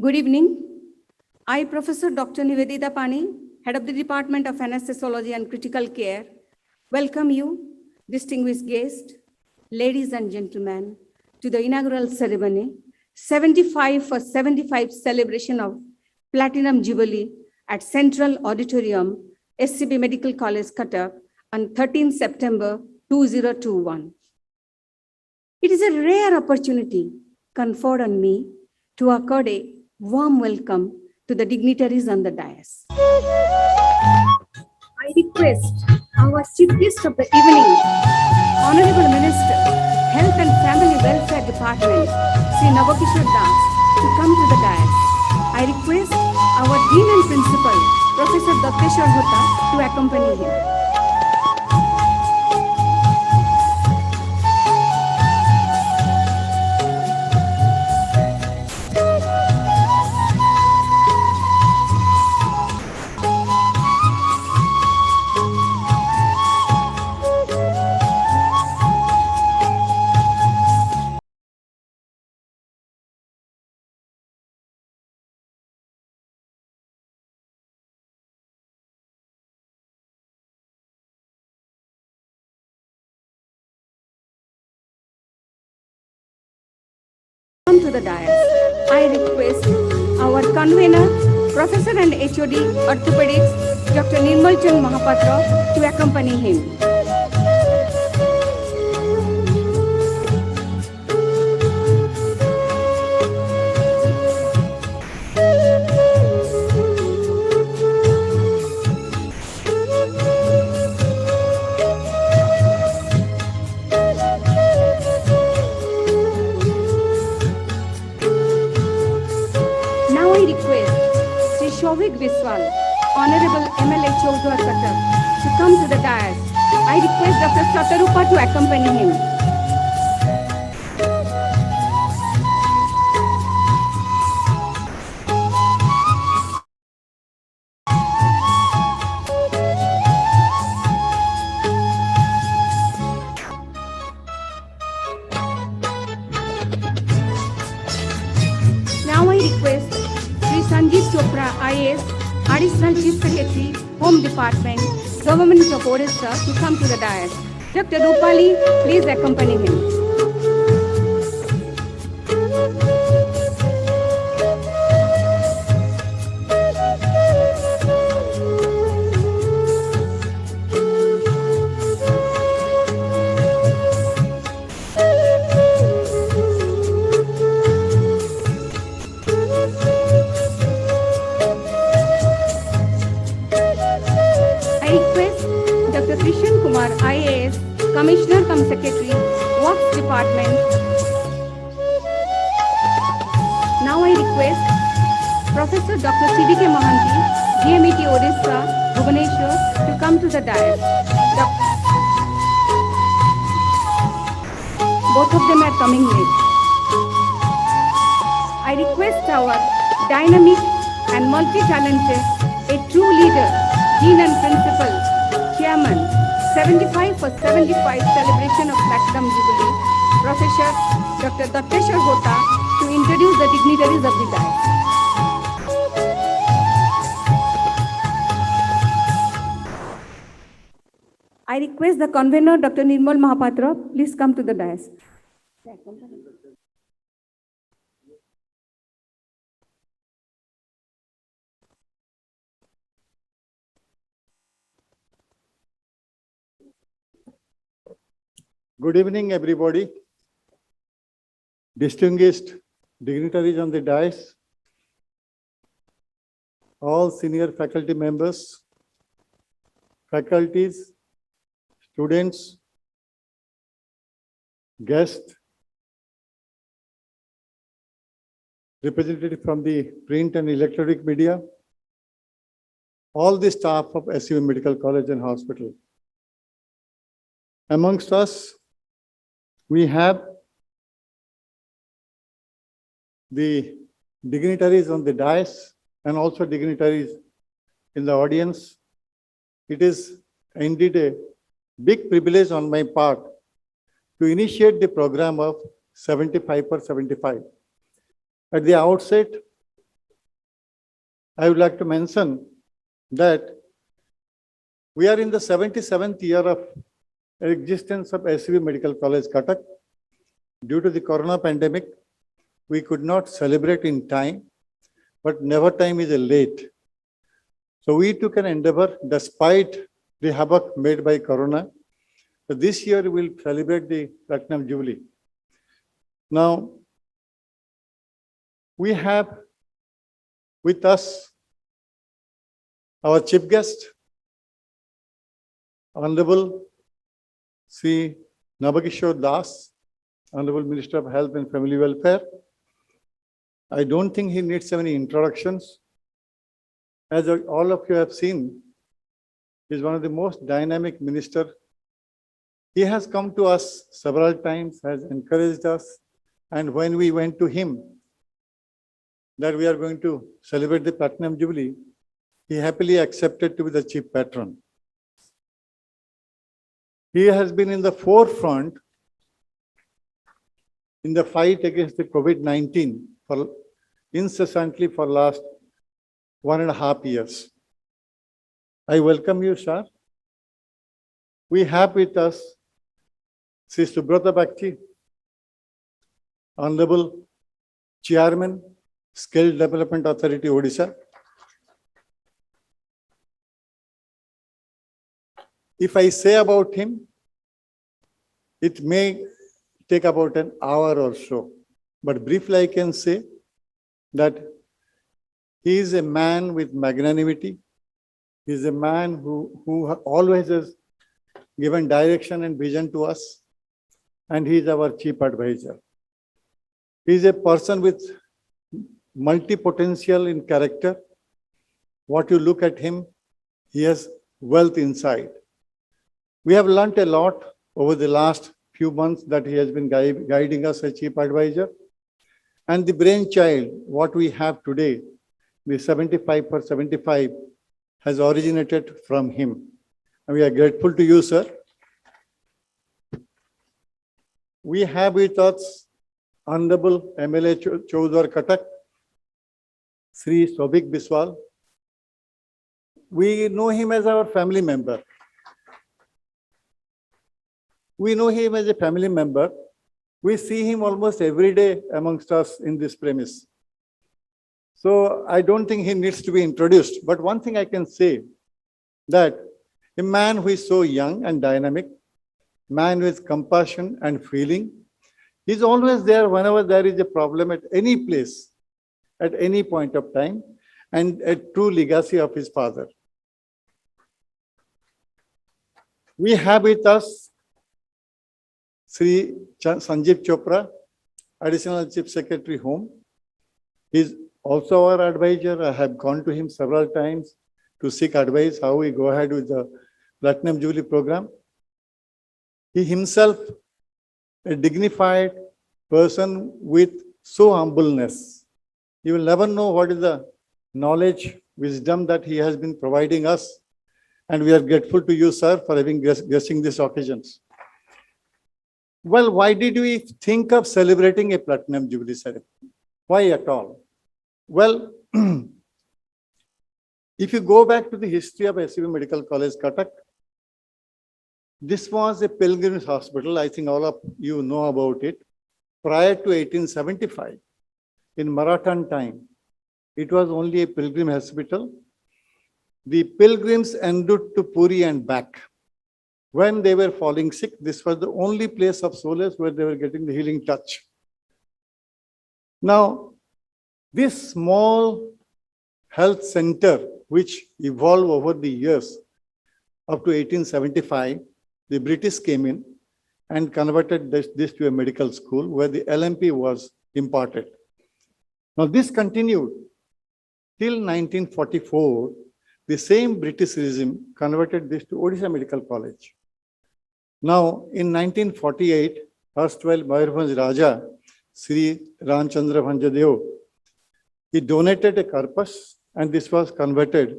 Good evening. I, Professor Dr. Nivedita Pani, Head of the Department of Anesthesiology and Critical Care, welcome you, distinguished guests, ladies and gentlemen, to the inaugural ceremony, 75 for 75 celebration of Platinum Jubilee at Central Auditorium, SCB Medical College, Cuttack, on 13 September 2021. It is a rare opportunity conferred on me to accord a warm welcome to the dignitaries on the dais. I request our chief guest of the evening, Honorable Minister, Health and Family Welfare Department, Sri Navakishore Das, to come to the dais. I request our Dean and Principal, Professor Datteshwar Hota, to accompany him. Come to the dais. I request our convener, Professor and HOD Orthopedics, Dr. Nirmal Chand Mahapatra, to accompany him. Shovik Biswal, Honorable MLA Chaudhar Cuttack, to come to the dais. I request Dr. Satarupa to accompany him. Now I request Sanjeev Chopra, IAS, Additional Chief Secretary, Home Department, Government of Odisha, to come to the dais. Dr. Rupali, please accompany him. IAS, Commissioner cum Secretary, Works Department. Now I request Professor Dr. CDK Mohanty, GMET Odisha, Bhubaneswar, to come to the dais. Both of them are coming late. I request our dynamic and multi-talented, a true leader, Dean and Principal, Chairman, 75 for 75 celebration of Platinum Jubilee, Professor Dr. Datteshwar Hota, to introduce the dignitaries of the dais. I request the convener, Dr. Nirmal Mahapatra, please come to the dais. Good evening, everybody. Distinguished dignitaries on the dais, all senior faculty members, faculties, students, guests, representatives from the print and electronic media, all the staff of SCB Medical College and Hospital. Amongst us, we have the dignitaries on the dais and also dignitaries in the audience. It is indeed a big privilege on my part to initiate the program of 75 for 75. At the outset, I would like to mention that we are in the 77th year of existence of SCB Medical College, Cuttack. Due to the corona pandemic, we could not celebrate in time, but never time is late. So we took an endeavor, despite the havoc made by corona. So this year we will celebrate the Platinum Jubilee. Now, we have with us our chief guest, Honorable Sri Nabakishore Das, Honorable Minister of Health and Family Welfare. I don't think he needs any introductions. As all of you have seen, he is one of the most dynamic ministers. He has come to us several times, has encouraged us, and when we went to him that we are going to celebrate the Platinum Jubilee, he happily accepted to be the chief patron. He has been in the forefront in the fight against the COVID-19 incessantly for last 1.5 years. I welcome you, sir. We have with us Sri Subrata Bakti, Honorable Chairman, Skill Development Authority, Odisha. If I say about him, it may take about an hour or so. But briefly, I can say that he is a man with magnanimity. He is a man who always has given direction and vision to us. And he is our chief advisor. He is a person with multi-potential in character. What you look at him, he has wealth inside. We have learnt a lot over the last few months that he has been guiding us as chief advisor. And the brainchild, what we have today, the 75 for 75, has originated from him. And we are grateful to you, sir. We have with us Honorable MLA Chaudhar Cuttack, Sri Sobhik Biswal. We know him as our family member. We know him as a family member. We see him almost every day amongst us in this premise. So I don't think he needs to be introduced. But one thing I can say, that a man who is so young and dynamic, man with compassion and feeling, is always there whenever there is a problem at any place, at any point of time, and a true legacy of his father. We have with us Sri Sanjeev Chopra, Additional Chief Secretary, Home. He is also our advisor. I have gone to him several times to seek advice how we go ahead with the Platinum Jubilee program. He himself, a dignified person with so humbleness. You will never know what is the knowledge, wisdom that he has been providing us. And we are grateful to you, sir, for having gracing these occasions. Well, why did we think of celebrating a Platinum Jubilee ceremony? Why at all? Well, if you go back to the history of SCB Medical College, Cuttack, this was a pilgrimage hospital. I think all of you know about it. Prior to 1875, in Marathan time, it was only a pilgrim hospital. The pilgrims en route to Puri and back, when they were falling sick, this was the only place of solace where they were getting the healing touch. Now, this small health center, which evolved over the years, up to 1875, the British came in and converted this to a medical school where the LMP was imparted. Now, this continued till 1944. The same British regime converted this to Odisha Medical College. Now, in 1948, erstwhile Mayurbhanj Raja, Sri Ramchandra Bhanjadeo, he donated a corpus and this was converted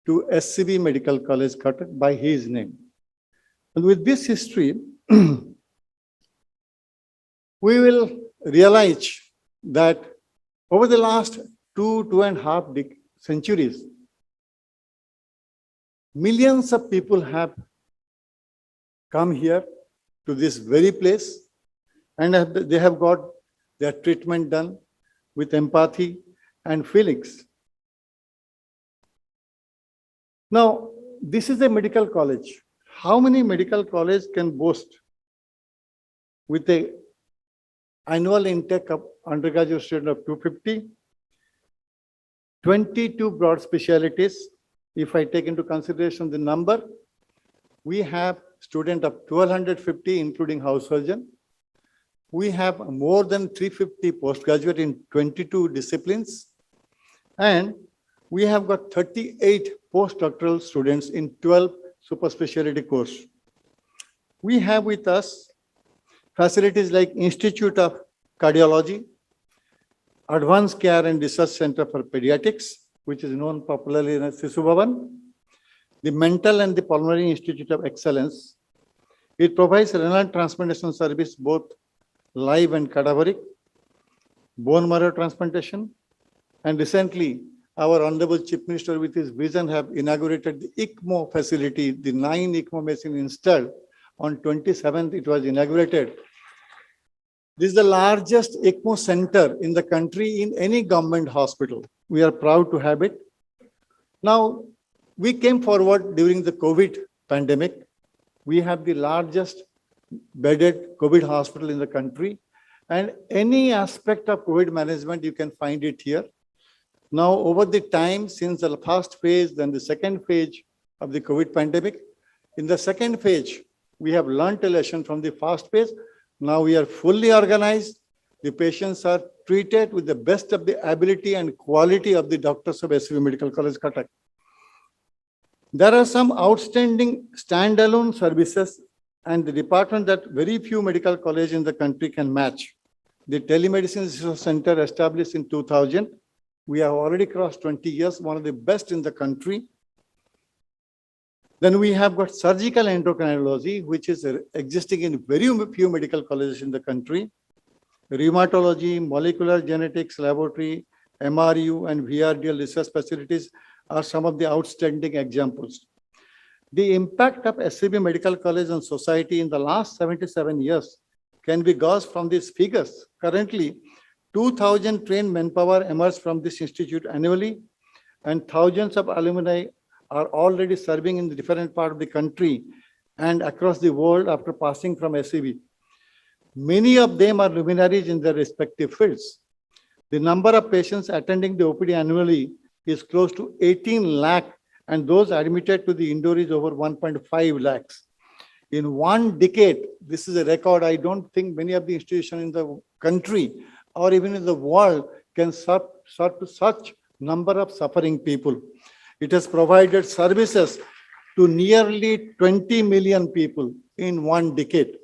to SCB Medical College, Cuttack, by his name. And with this history, we will realize that over the last 2.5 centuries. Millions of people have come here to this very place and they have got their treatment done with empathy and feelings. Now, this is a medical college. How many medical colleges can boast with an annual intake of undergraduate students of 250, 22 broad specialties? If I take into consideration the number, we have students of 1250, including house surgeon. We have more than 350 postgraduate in 22 disciplines. And we have got 38 postdoctoral students in 12 super specialty course. We have with us facilities like Institute of Cardiology, Advanced Care and Research Center for Pediatrics, which is known popularly as Sisu Bhavan, the Mental and the Pulmonary Institute of Excellence. It provides renal transplantation service, both live and cadaveric, bone marrow transplantation, and recently our Honorable Chief Minister with his vision have inaugurated the ECMO facility, the 9 ECMO machines installed. On 27th, it was inaugurated. This is the largest ECMO center in the country in any government hospital. We are proud to have it. Now, we came forward during the COVID pandemic. We have the largest bedded COVID hospital in the country, and any aspect of COVID management, you can find it here. Now, over the time, since the first phase, then the second phase of the COVID pandemic, in the second phase, we have learned a lesson from the first phase. Now we are fully organized. The patients are treated with the best of the ability and quality of the doctors of SCB Medical College, Cuttack. There are some outstanding standalone services and the department that very few medical colleges in the country can match. The Telemedicine Research Center established in 2000. We have already crossed 20 years, one of the best in the country. Then we have got surgical endocrinology, which is existing in very few medical colleges in the country. Rheumatology, molecular genetics laboratory, MRU and VRDL research facilities are some of the outstanding examples. The impact of SCB Medical College on society in the last 77 years can be gauged from these figures. Currently, 2,000 trained manpower emerge from this institute annually, and thousands of alumni are already serving in the different parts of the country and across the world after passing from SCB. Many of them are luminaries in their respective fields. The number of patients attending the OPD annually is close to 18 lakh, and those admitted to the indoor is over 1.5 lakhs. In 1 decade, this is a record. I don't think many of the institutions in the country or even in the world can serve to such number of suffering people. It has provided services to nearly 20 million people in 1 decade.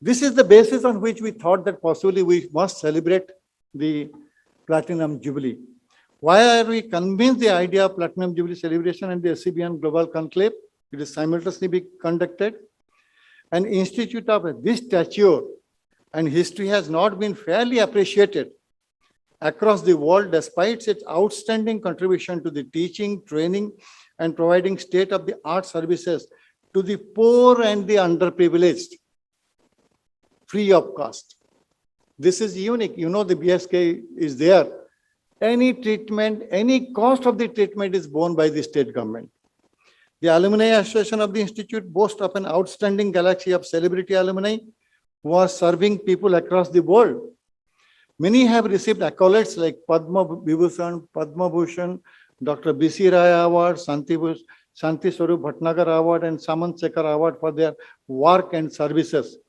This is the basis on which we thought that possibly we must celebrate the Platinum Jubilee. Why are we convinced the idea of Platinum Jubilee celebration and the SCBN Global Conclave? It is simultaneously being conducted. An institute of this stature and history has not been fairly appreciated across the world despite its outstanding contribution to the teaching, training, and providing state-of-the-art services to the poor and the underprivileged, free of cost. This is unique. You know, the BSK is there. Any treatment, any cost of the treatment is borne by the state government. The Alumni Association of the Institute boasts of an outstanding galaxy of celebrity alumni who are serving people across the world. Many have received accolades like Padma Vibhushan, Padma Bhushan, Dr. B.C. Raya Award, Shanti Swarup Bhatnagar Award, and Samant Sekhar Award for their work and services.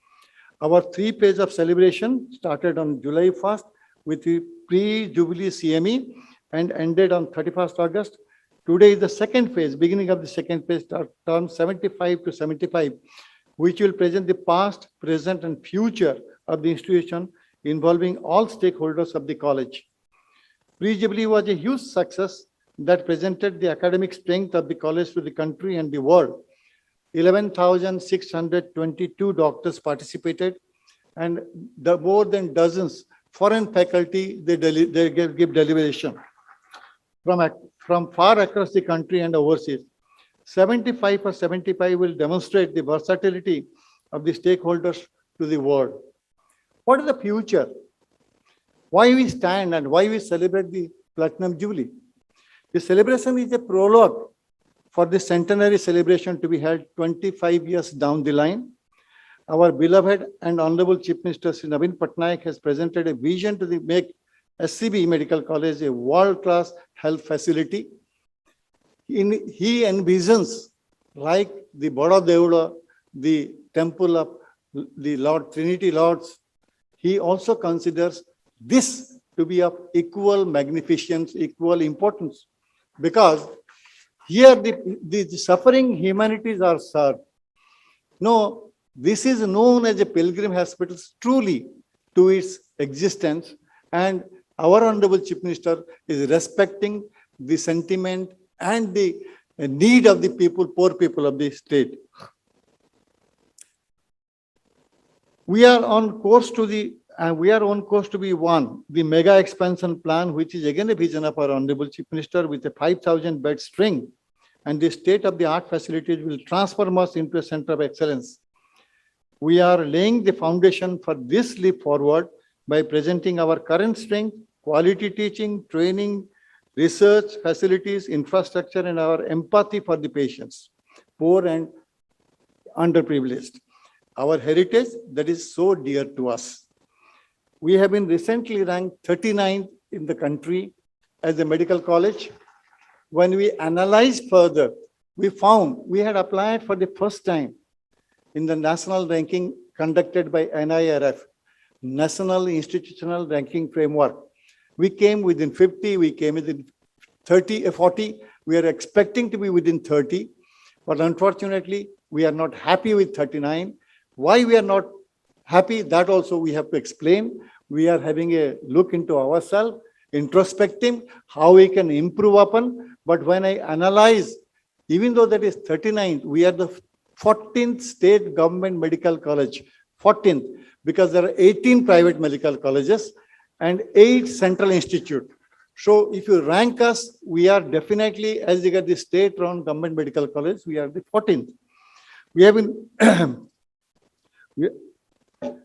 Our 3 phase of celebration started on July 1st with the pre-Jubilee CME and ended on 31st August. Today is the second phase, beginning of the second phase, term 75 to 75, which will present the past, present, and future of the institution, involving all stakeholders of the college. Pre-Jubilee was a huge success that presented the academic strength of the college to the country and the world. 11,622 doctors participated, and more than dozens foreign faculty, they give deliberation. from far across the country and overseas. 75 for 75 will demonstrate the versatility of the stakeholders to the world. What is the future? Why we stand and why we celebrate the Platinum Jubilee? The celebration is a prologue for the centenary celebration to be held 25 years down the line. Our beloved and Honorable Chief Minister Sri Naveen Patnaik has presented a vision to make SCB Medical College a world-class health facility. He envisions like the Bada Deula, the temple of the Lord Trinity Lords. He also considers this to be of equal magnificence, equal importance, because here the suffering humanities are served. No, this is known as a pilgrim hospital truly to its existence, and our Honorable Chief Minister is respecting the sentiment and the need of the people, poor people of the state. We are on course to be the mega expansion plan, which is again a vision of our Honorable Chief Minister with a 5,000 bed string, and the state-of-the-art facilities will transform us into a center of excellence. We are laying the foundation for this leap forward by presenting our current strength, quality teaching, training, research, facilities, infrastructure, and our empathy for the patients, poor and underprivileged. Our heritage that is so dear to us. We have been recently ranked 39th in the country as a medical college. When we analyzed further, we found we had applied for the first time in the national ranking conducted by NIRF, National Institutional Ranking Framework. We came within 50, we came within 40. We are expecting to be within 30, but unfortunately, we are not happy with 39. Why we are not happy, that also we have to explain. We are having a look into ourselves, introspecting, how we can improve upon. But when I analyze, even though that is 39th, we are the 14th state government medical college, 14th, because there are 18 private medical colleges and 8 central institutes. So if you rank us, we are definitely, as regard the state-run government medical college, we are the 14th. We have been,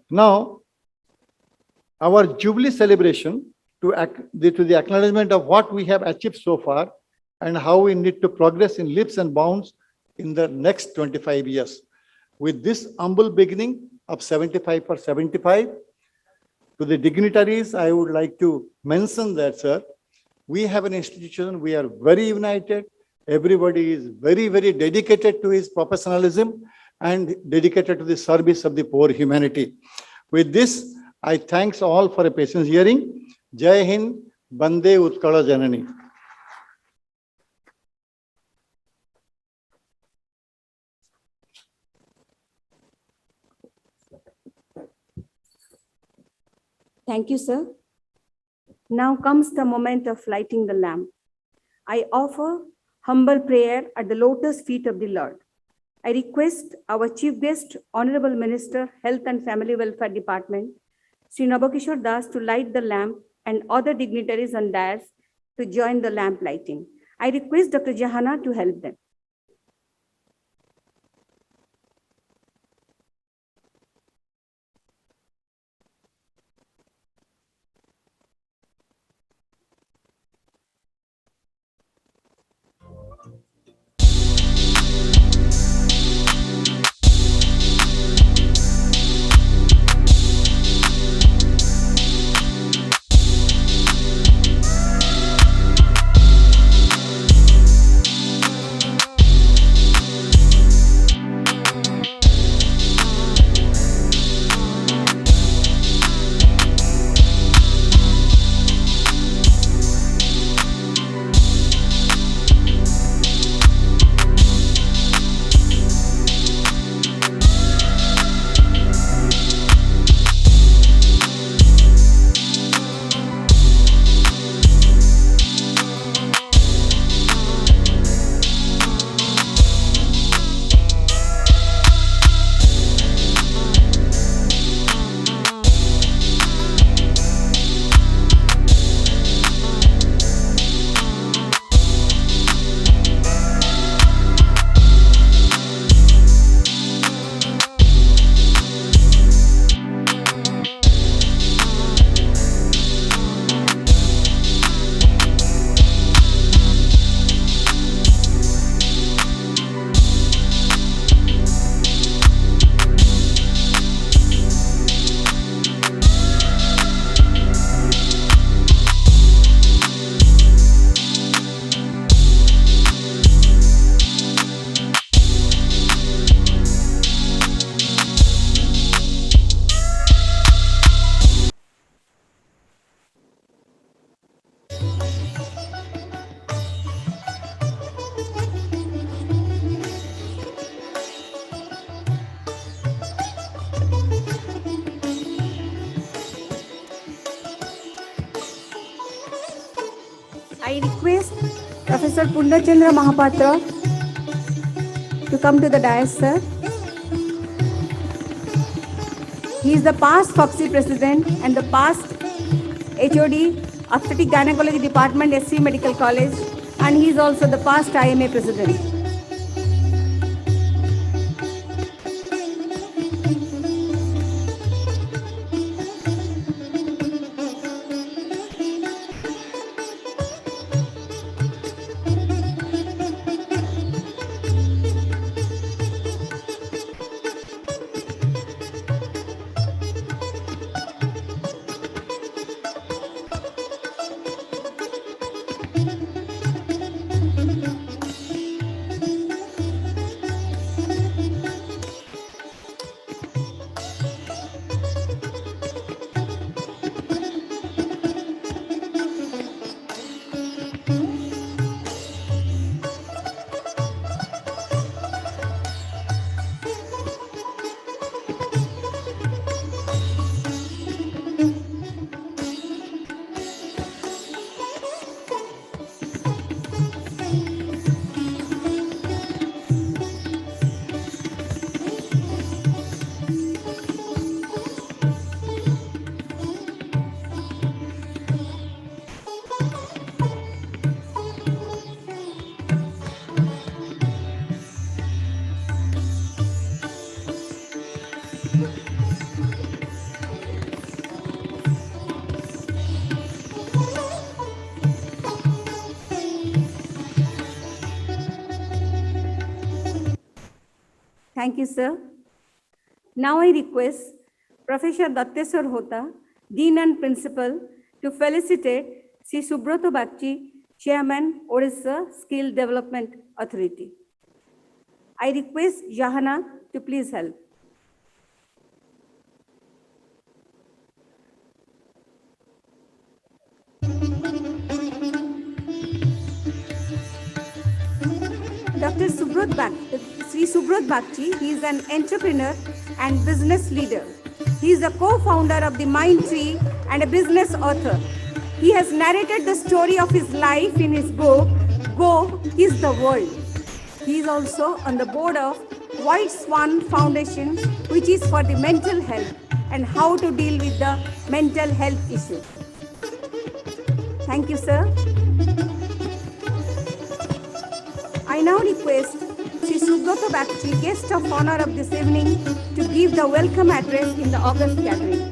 now, our Jubilee celebration to the acknowledgement of what we have achieved so far and how we need to progress in leaps and bounds in the next 25 years. With this humble beginning of 75 for 75, to the dignitaries, I would like to mention that, sir, we have an institution, we are very united, everybody is very, very dedicated to his professionalism and dedicated to the service of the poor humanity. With this, I thanks all for a patient hearing. Jai Hind, Bande Utkala Janani. Thank you, sir. Now comes the moment of lighting the lamp. I offer humble prayer at the lotus feet of the Lord. I request our Chief Guest, Honorable Minister, Health and Family Welfare Department, Sri Nabakishore Das, to light the lamp and other dignitaries on dais to join the lamp lighting. I request Dr. Jahana to help them. I request Professor Purnachandra Mahapatra to come to the dais, sir. He is the past FOXI president and the past HOD, Obstetric Gynecology Department, SCB Medical College, and he is also the past IMA president. Thank you, sir. Now I request Professor Datteswar Hota, Dean and Principal, to felicitate Sri Subrata Bagchi, Chairman, Odisha Skill Development Authority. I request Jahana to please help. Sri Subrat Bagchi, he is an entrepreneur and business leader. He is the co-founder of the Mind Tree and a business author. He has narrated the story of his life in his book, Go is the World. He is also on the board of White Swan Foundation, which is for the mental health and how to deal with the mental health issue. Thank you, sir. I now request Sri Subrata Bagchi, guest of honor of this evening, to give the welcome address in the August gathering.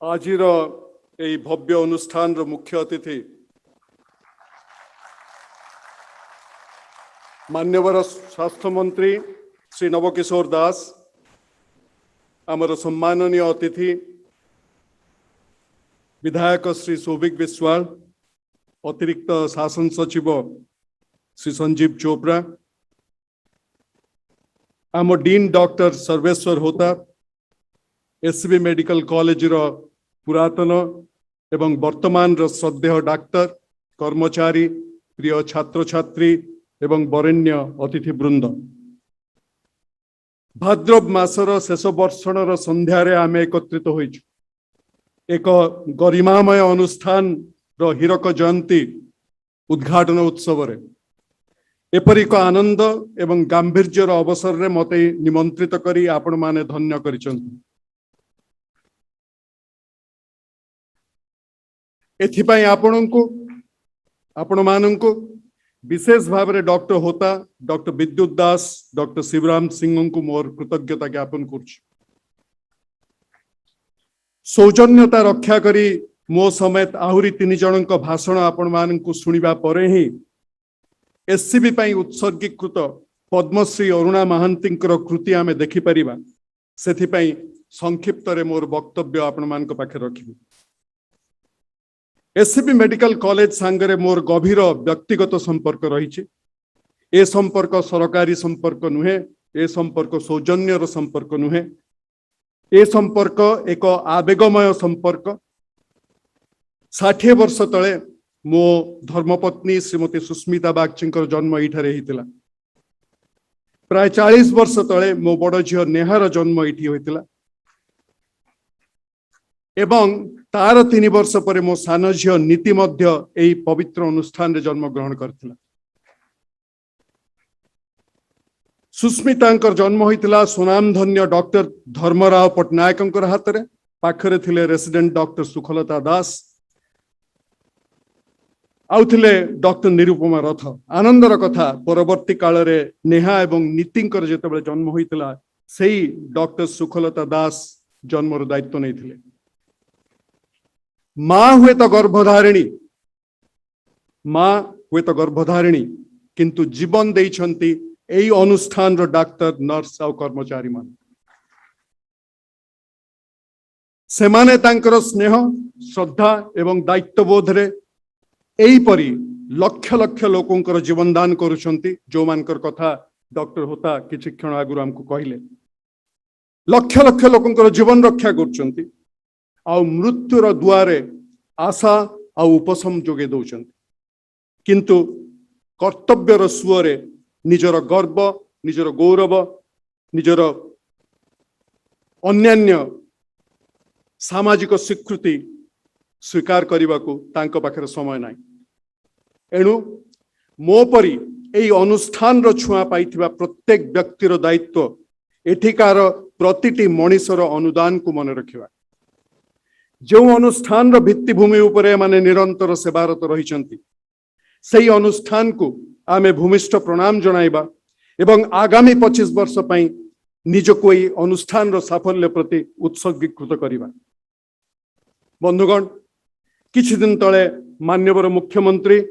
आजिर এই ভব্য অনুষ্ঠানର মুখ্য অতিথি मान्यवर स्वास्थ्यमंत्री श्री नवकिशोर दास, आमर सम्माननीय अतिथि विधायक श्री सौभिक विश्वाल, अतिरिक्त शासन सचिव श्री संजीव चोपड़ा, आम डीन डॉक्टर सर्वेश्वर होता, एससीबी मेडिकल कॉलेज रो पुरातन एवं वर्तमान रो श्रद्धेय डाक्टर कर्मचारी, प्रिय छात्र छात्री एवं बरेण्य अतिथि वृंद, भाद्रव मासर शेष वर्षणर संध्यारे आमे एकत्रित होइछु एक गरिमामय अनुष्ठान रो हीरक जयंती उद्घाटन उत्सव रे एपरिक आनंद एवं गांभीर्यर अवसर रे मते निमंत्रित करी आपण माने धन्य करिसंती। एथिपाई आपण मानंकु विशेष भाव में डॉक्टर होता, डॉक्टर विद्युत दास, डॉक्टर शिवराम सिंह को मोर कृतज्ञता ज्ञापन करुछि। सौजन्यता रक्षा करी मो समेत आहुरी 3 जनक भाषण आपण मानकु सुनिबा परे ही एससीबी पई उत्सर्गीकृत पद्मश्री अरुणा महांतींकर कृति आमे देखि परिबा। सेथि पई संक्षिप्त रे मोर वक्तव्य आपण मानक पाखे रखिबी। एससीबी मेडिकल कॉलेज सांगरे मोर गभीर व्यक्तिगत संपर्क रही। ए संपर्क सरकारी संपर्क नुहे, ए संपर्क सौजन्यर संपर्क नुहे, ए संपर्क एक आवेगमय संपर्क। 60 वर्ष तले मो धर्मपत्नी श्रीमती सुस्मिता बागचींकर जन्म एठारे होइतिला। प्राय 40 वर्ष तले मो बड़ झियो नेहार जन्म एठी होइतिला एवं तार 3 वर्ष पर मो सान झियो नीति मध्य एही पवित्र अनुष्ठान रे जन्म ग्रहण करथिला। सुस्मितांकर जन्म होइतिला सुनामधन्य डॉक्टर धर्मराव पट्टनायकंकर हाथ रे। पाखरे थिले रेसिडेंट डॉक्टर सुखलता दास आउथिले डॉक्टर निरुपमा रथ। आनंदर कथा परवर्ती काल रे नेहा एवं नीतिंकर जेतेबेले जन्म होइतिला सेही डॉक्टर सुखलता दास जन्मर दायित्व नैथिले। माँ हुए तो गर्भधारिणी किंतु जीवन देइछंती एई अनुष्ठान रो डाक्टर नर्स और कर्मचारी मान। सेमाने तांकर स्नेह श्रद्धा एवं दायित्वबोध रे एई परी लक्ष लक्ष लोकंकर जीवन दान करुछंती। जो मानकर कथा डॉक्टर होता किछि क्षण आगुर हमकु कहिले लक्ष लक्ष लोकंकर जीवन रक्षा करुछंती आउ मृत्युर दुआरे आशा आउ उपशम जोगे दौचंती। किंतु कर्तव्यर सुअरे निजर गर्व निजर गौरव निजर अन्यान्य सामाजिक स्वीकृति स्वीकार करने को तांको पाखरे समय नाई। एणु मो परी एई अनुष्ठान रो छुआ पाइथिबा प्रत्येक व्यक्तिर दायित्व एठिकार प्रतिटी मनीषर अनुदान को मन रखिबा। जो अनुष्ठान रो भित्तिभूमि उपरे माने निरंतर सेवारत रहिचंती सेई अनुष्ठान को आमे भूमिष्ठ प्रणाम जणाइबा एवं आगामी 25 वर्ष पई निजको एई अनुष्ठान रो साफल्य प्रति उत्सर्गीकृत करिबा। बंधुगण किछि दिन तले मान्यवर मुख्यमंत्री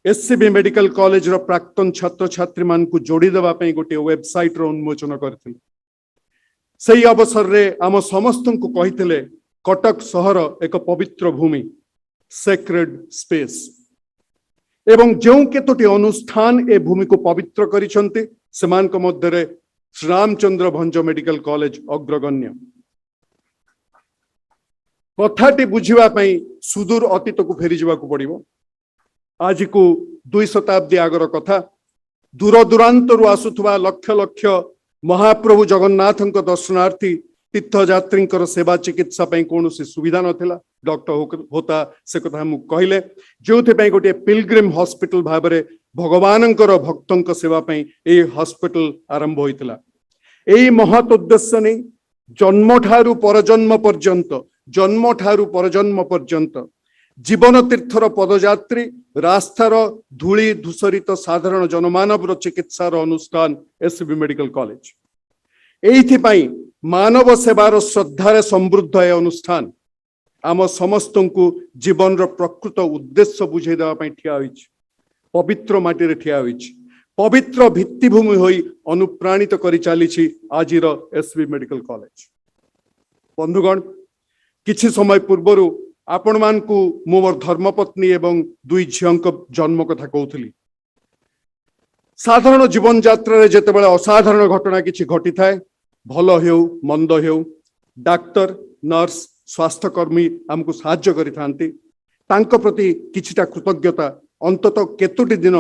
SCB मेडिकल कॉलेज रो प्राक्तन छात्र छात्री मान को जोड़ी देबा पई गोटे वेबसाइट रो उन्मोचन करथिले। सेई अवसर रे आम समस्त को कहिथिले कटक सहर एक पवित्र भूमि सेक्रेड स्पेस एवं जो केतोटी अनुष्ठान ए भूमि को पवित्र करिसंती समान को मध्य रे श्री रामचंद्र भंज मेडिकल कॉलेज अग्रगण्य। कथाटी बुझिबा पई सुदूर अतीत को फेरी जिबा को पड़िबो। आज को 2 शताब्दी आगर कथा दूर दूरांतरु आसुथुवा लक्ष लक्ष महाप्रभु जगन्नाथंक दर्शनार्थी तीर्थयात्री सेवा चिकित्सा कौन सुविधा नथिला। डॉक्टर होता से कथा हम कहले जो गोटे पिलग्रिम हॉस्पिटल भाव में भगवानंकर भक्तों सेवा ए हॉस्पिटल आरंभ होइतिला। एई महत् उद्देश्य नहीं जन्म ठारू परजन्म पर्यंत जीवन तीर्थर पदयात्री रास्तार धूली धूसरित साधारण जनमानव चिकित्सार अनुष्ठान SCB मेडिकल कॉलेज। एइथिपाई मानव सेवार श्रद्धारे समृद्ध ए अनुष्ठान आम समस्त को जीवन प्रकृत उद्देश्य बुझे देवाई ठिया होइछि। पवित्र माटी रे ठिया होइछि। पवित्र भित्तिभूमि होई अनुप्राणित करि चालिछि आजिर SCB मेडिकल कॉलेज। बंधुगण किछि समय पूर्वरु आपण मान को मोर धर्मपत्नी एवं 2 झियंक जन्म कथा कहउथली। साधारण जीवन यात्रा रे जेतेबेले असाधारण घटना किछि घटी थाए भल हेउ मंद हेउ डाक्टर नर्स स्वास्थ्यकर्मी आमको साहाय्य करिथांती तांको प्रति किछिटा कृतज्ञता अंतत केतोटी दिन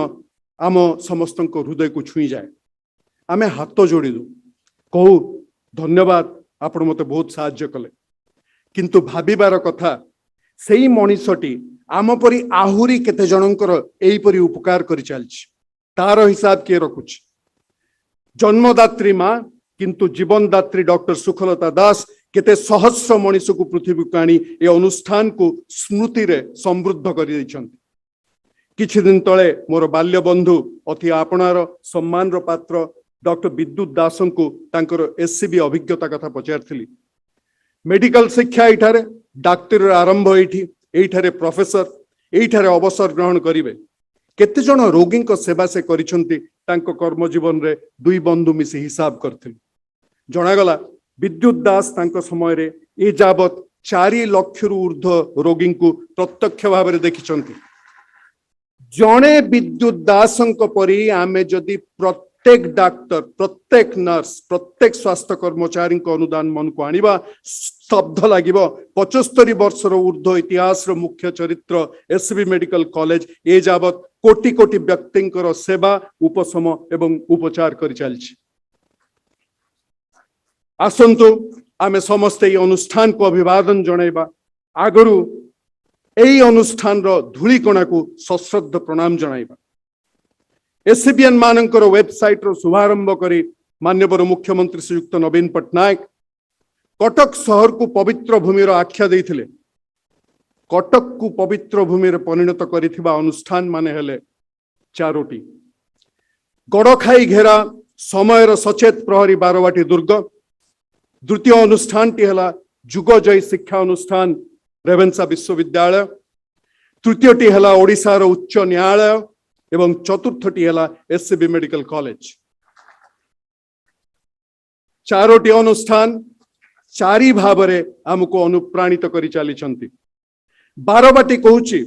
आम समस्त हृदय को छुई जाए। आमे हाथ जोड़ी दू कहू धन्यवाद आपण मते बहुत साहाय्य कले। किंतु भाबिबार कथा सेई मनीषटी आम परी आहुरी केते जनंकर एई परी उपकार करि चालछि तार हिसाब के रखुछि। जन्मदात्री माँ किंतु जीवनदात्री डॉक्टर सुखलता दास केते सहस्र मनीष को पृथ्वी को आनी ए अनुष्ठान को स्मृति रे समृद्ध कर दैछंती। किछि दिन तले मोर बाल्य बंधु अति आपणार सम्मान रो पात्र डॉक्टर विद्युत दास को तांकर SCB अभिज्ञता कथा पचारथिली। मेडिकल शिक्षा एठारे डाक्टर आरंभ एठारे प्रोफेसर एठारे अवसर ग्रहण करिवे। केते जन रोगी को सेवा से करिसंती तांको कर्म जीवन रे 2 बंधु मिसी हिसाब करथिले। जणागला विद्युत दास तांको समय रे ए जाबत 4 लाख रु ऊर्ध्व रोगी को प्रत्यक्ष भाव में देखिसंती। जणे विद्युत दासंक परी आमे जदि प्रत्येक डाक्टर प्रत्येक नर्स प्रत्येक स्वास्थ्य कर्मचारी अनुदान मन को आनिबा स्तब्ध लागिबो 75 वर्षर ऊर्ध्व इतिहास मुख्य चरित्र एससीबी मेडिकल कॉलेज ए जावत कोटी कोटी व्यक्तिंकर सेवा उपशम एवं उपचार करि चलछि। आसंतु आमे समस्ते ये अनुष्ठान को अभिवादन जणाइबा आगरु एई अनुष्ठान रो धूलिकणा को सश्रद्ध प्रणाम जणाइबा। एससीबीएन मानकर वेबसाइट रो शुभारंभ करी माननीय मुख्यमंत्री श्रीयुक्त नवीन पट्टनायक कटक शहर को पवित्र भूमि आख्या देइथिले। कटक को पवित्र भूमि परिणत करिथिबा अनुष्ठान माने हेले चारोटी। गड़खाई घेरा समय सचेत प्रहरी बारवाटी दुर्ग। द्वितीय अनुष्ठान टी हला जुगजयी शिक्षा अनुष्ठान रेवेन्सा विश्वविद्यालय। तृतीय टी हला ओडिशार उच्च न्यायालय एवं चतुर्थ टी हला एससीबी मेडिकल कॉलेज। चारोटी अनुष्ठान चारि भावरे आमको अनुप्राणित करि चलिछंती। बारवाटी कहूची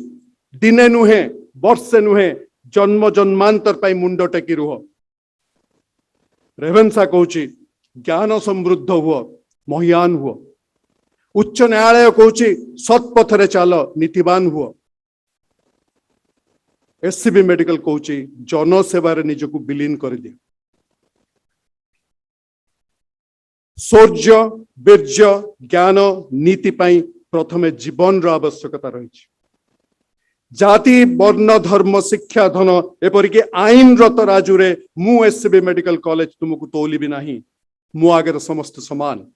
दिने नुहे वर्षे नुहे जन्म जन्मांतर पाई मुंड टेकी रुह। रेवेन्सा कहूची ज्ञान समृद्ध हुआ महियान हुआ। उच्च न्यायालय कहूची सत्पथरे चाल नीतिवान हुआ। एससीबी मेडिकल कहूची जनसेवारे निजको विलीन कर दिया। शौर्य वीर्य ज्ञान नीति पाई प्रथमे जीवन रो आवश्यकता रही। जाति वर्ण धर्म शिक्षा धन एपरिक आईन रत राजुरे मु एससीबी मेडिकल कॉलेज तुमको तोलिबी नाही। मु आगे समस्त समान।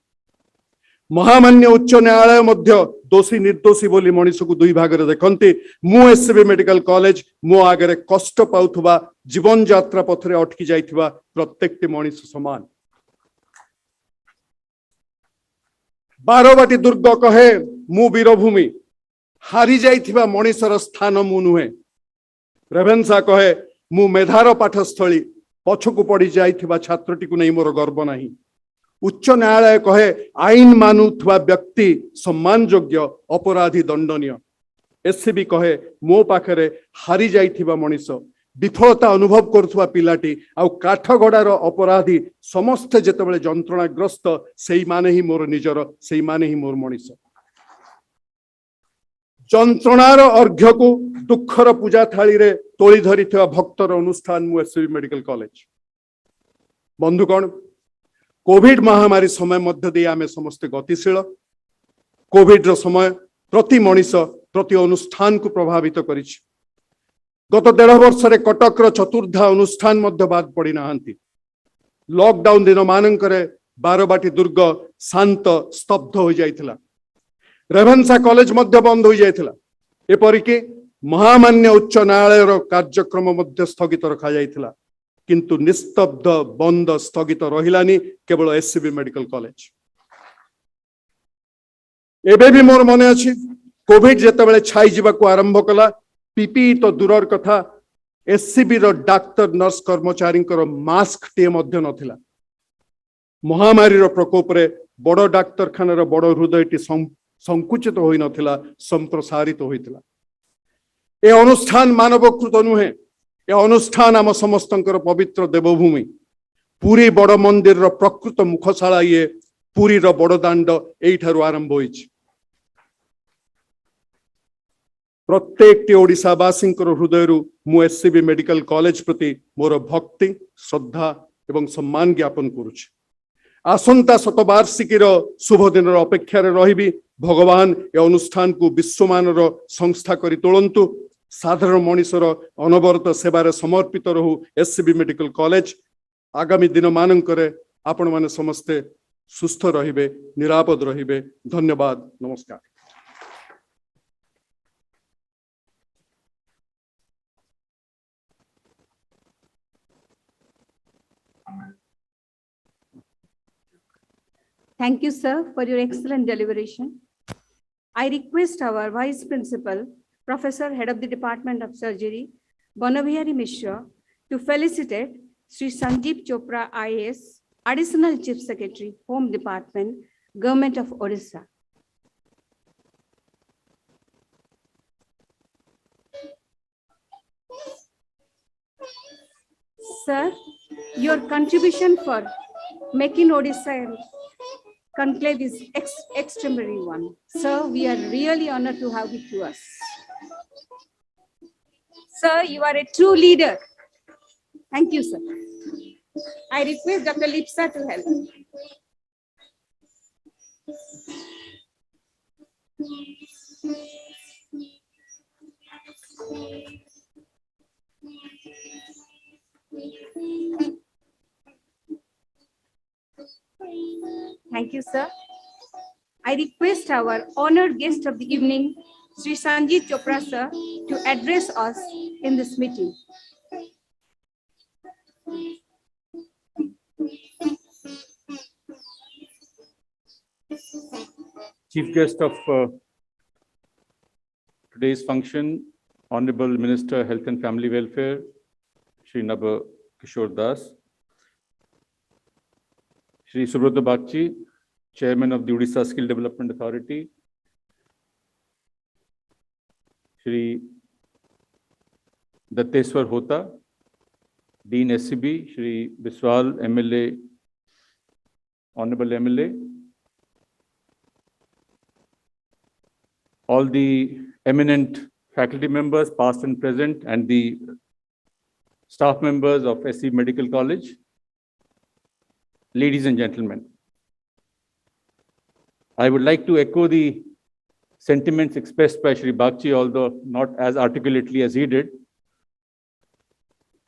महामान्य उच्च न्यायालय मध्य दोषी निर्दोषी बोली मनीष को दुई भाग देखते। मु एससीबी मेडिकल कॉलेज मो आगे कष्ट पाउथुबा जीवन यात्रा पथरे अटकी जाइथिबा प्रत्येकटी मनीष समान। बारवाटी दुर्ग कहे मु वीरभूमि हारी जाइथिबा मनीषर स्थान मु नुहे। रेवेन्सा कहे मु मेधार पाठस्थली पछकु पड़ी जाइथिबा छात्रटी को नहीं मोर गर्व नहीं। उच्च न्यायालय कहे आईन मानुथुवा व्यक्ति सम्मान योग्य अपराधी दंडनीय। एससीबी कहे मो पाखरे हारी जाइथिबा मनीष विफलता अनुभव करुथुवा पिलाटी आउ काठगड़ार अपराधी समस्त जेतेबेले जंत्रणाग्रस्त सेई माने ही मोर निजर सेई माने ही मोर मनीष। जंत्रणार अर्घ्य को दुखर पूजा थाली रे तोली धरिथिबा भक्तर अनुष्ठान मु एससीबी मेडिकल कॉलेज। बंधुगण कोविड महामारी समय मध्य दे आमे समस्त गतिशील। कोविड रो समय प्रति मनीष प्रति अनुष्ठान को प्रभावित करिछि। गत 1.5 वर्ष रे कटक रो चतुर्धा अनुष्ठान मध्य बाद पड़ी नाहंती। लॉकडाउन दिन मानंकरे बारवाटी दुर्ग शांत स्तब्ध हो जाइथिला। रेवेन्सा कॉलेज मध्य बंद हो जाइथिला। एपरिक महामान्य उच्च न्यायालय रो कार्यक्रम मध्य स्थगित रखा जाइथिला। किंतु निस्तब्ध बंद स्थगित रहिलानी केवल एससीबी मेडिकल कॉलेज। एबे भी मोर मने अछि कोविड जेतेबेले छाई जीवाको आरंभ कला पीपी तो दूरर कथा एससीबी रो डाक्टर नर्स कर्मचारी मास्क टे मध्य नथिला। महामारी रो प्रकोप रे बड़ डाक्तरखाना रो बड़ हृदयटी संकुचित होई नथिला संप्रसारित होइतिला। ए अनुष्ठान मानवकृत नुहे। ए अनुष्ठान आम समस्तंकर पवित्र देवभूमि। पुरी बड़ मंदिर रो प्रकृत मुखशाला ये पुरी रो बड़ दांड एइठारु आरंभ होइछि। प्रत्येक ओडिशावासी हृदय मु एससीबी मेडिकल कॉलेज प्रति मोर भक्ति श्रद्धा एवं सम्मान ज्ञापन करुछि। आसंता शतवार्षिकी शुभ दिन अपेक्षा रही भगवान ए अनुष्ठान को विश्वमान संस्था करी तोलंतु। साधारण मनीषर अनवरत सेवार समर्पित रहू एससीबी मेडिकल कॉलेज। आगामी दिन मानंकरे आपण माने समस्ते सुस्थ रहिबे निरापद रहिबे। धन्यवाद नमस्कार। Thank you, sir, for your excellent deliberation. I request our Vice Principal, Professor, Head of the Department of Surgery, Banabhiyari Mishra, to felicitate Sri Sanjeev Chopra IAS, Additional Chief Secretary, Home Department, Government of Odisha. Sir, Your contribution for making Odisha conclave is extraordinary one. Sir, we are really honored to have with you us. Sir, you are a true leader. Thank you, sir. I request Dr. Lipsa to help. Thank you, sir. I request our honored guest of the evening, Sri Sanjeev Chopra, sir, to address us in this meeting. Chief guest of today's function, Honorable Minister, Health and Family Welfare, Shri Naba Kishore Das, Shri Subrata Bagchi, Chairman of the Odisha Skill Development Authority, Shri Datteswar Hota, Dean SCB, Shri Biswal MLA, Honorable MLA, all the eminent faculty members, past and present, and the staff members of SCB Medical College, ladies and gentlemen. I would like to echo the sentiments expressed by Shri Bagchi, although not as articulately as he did.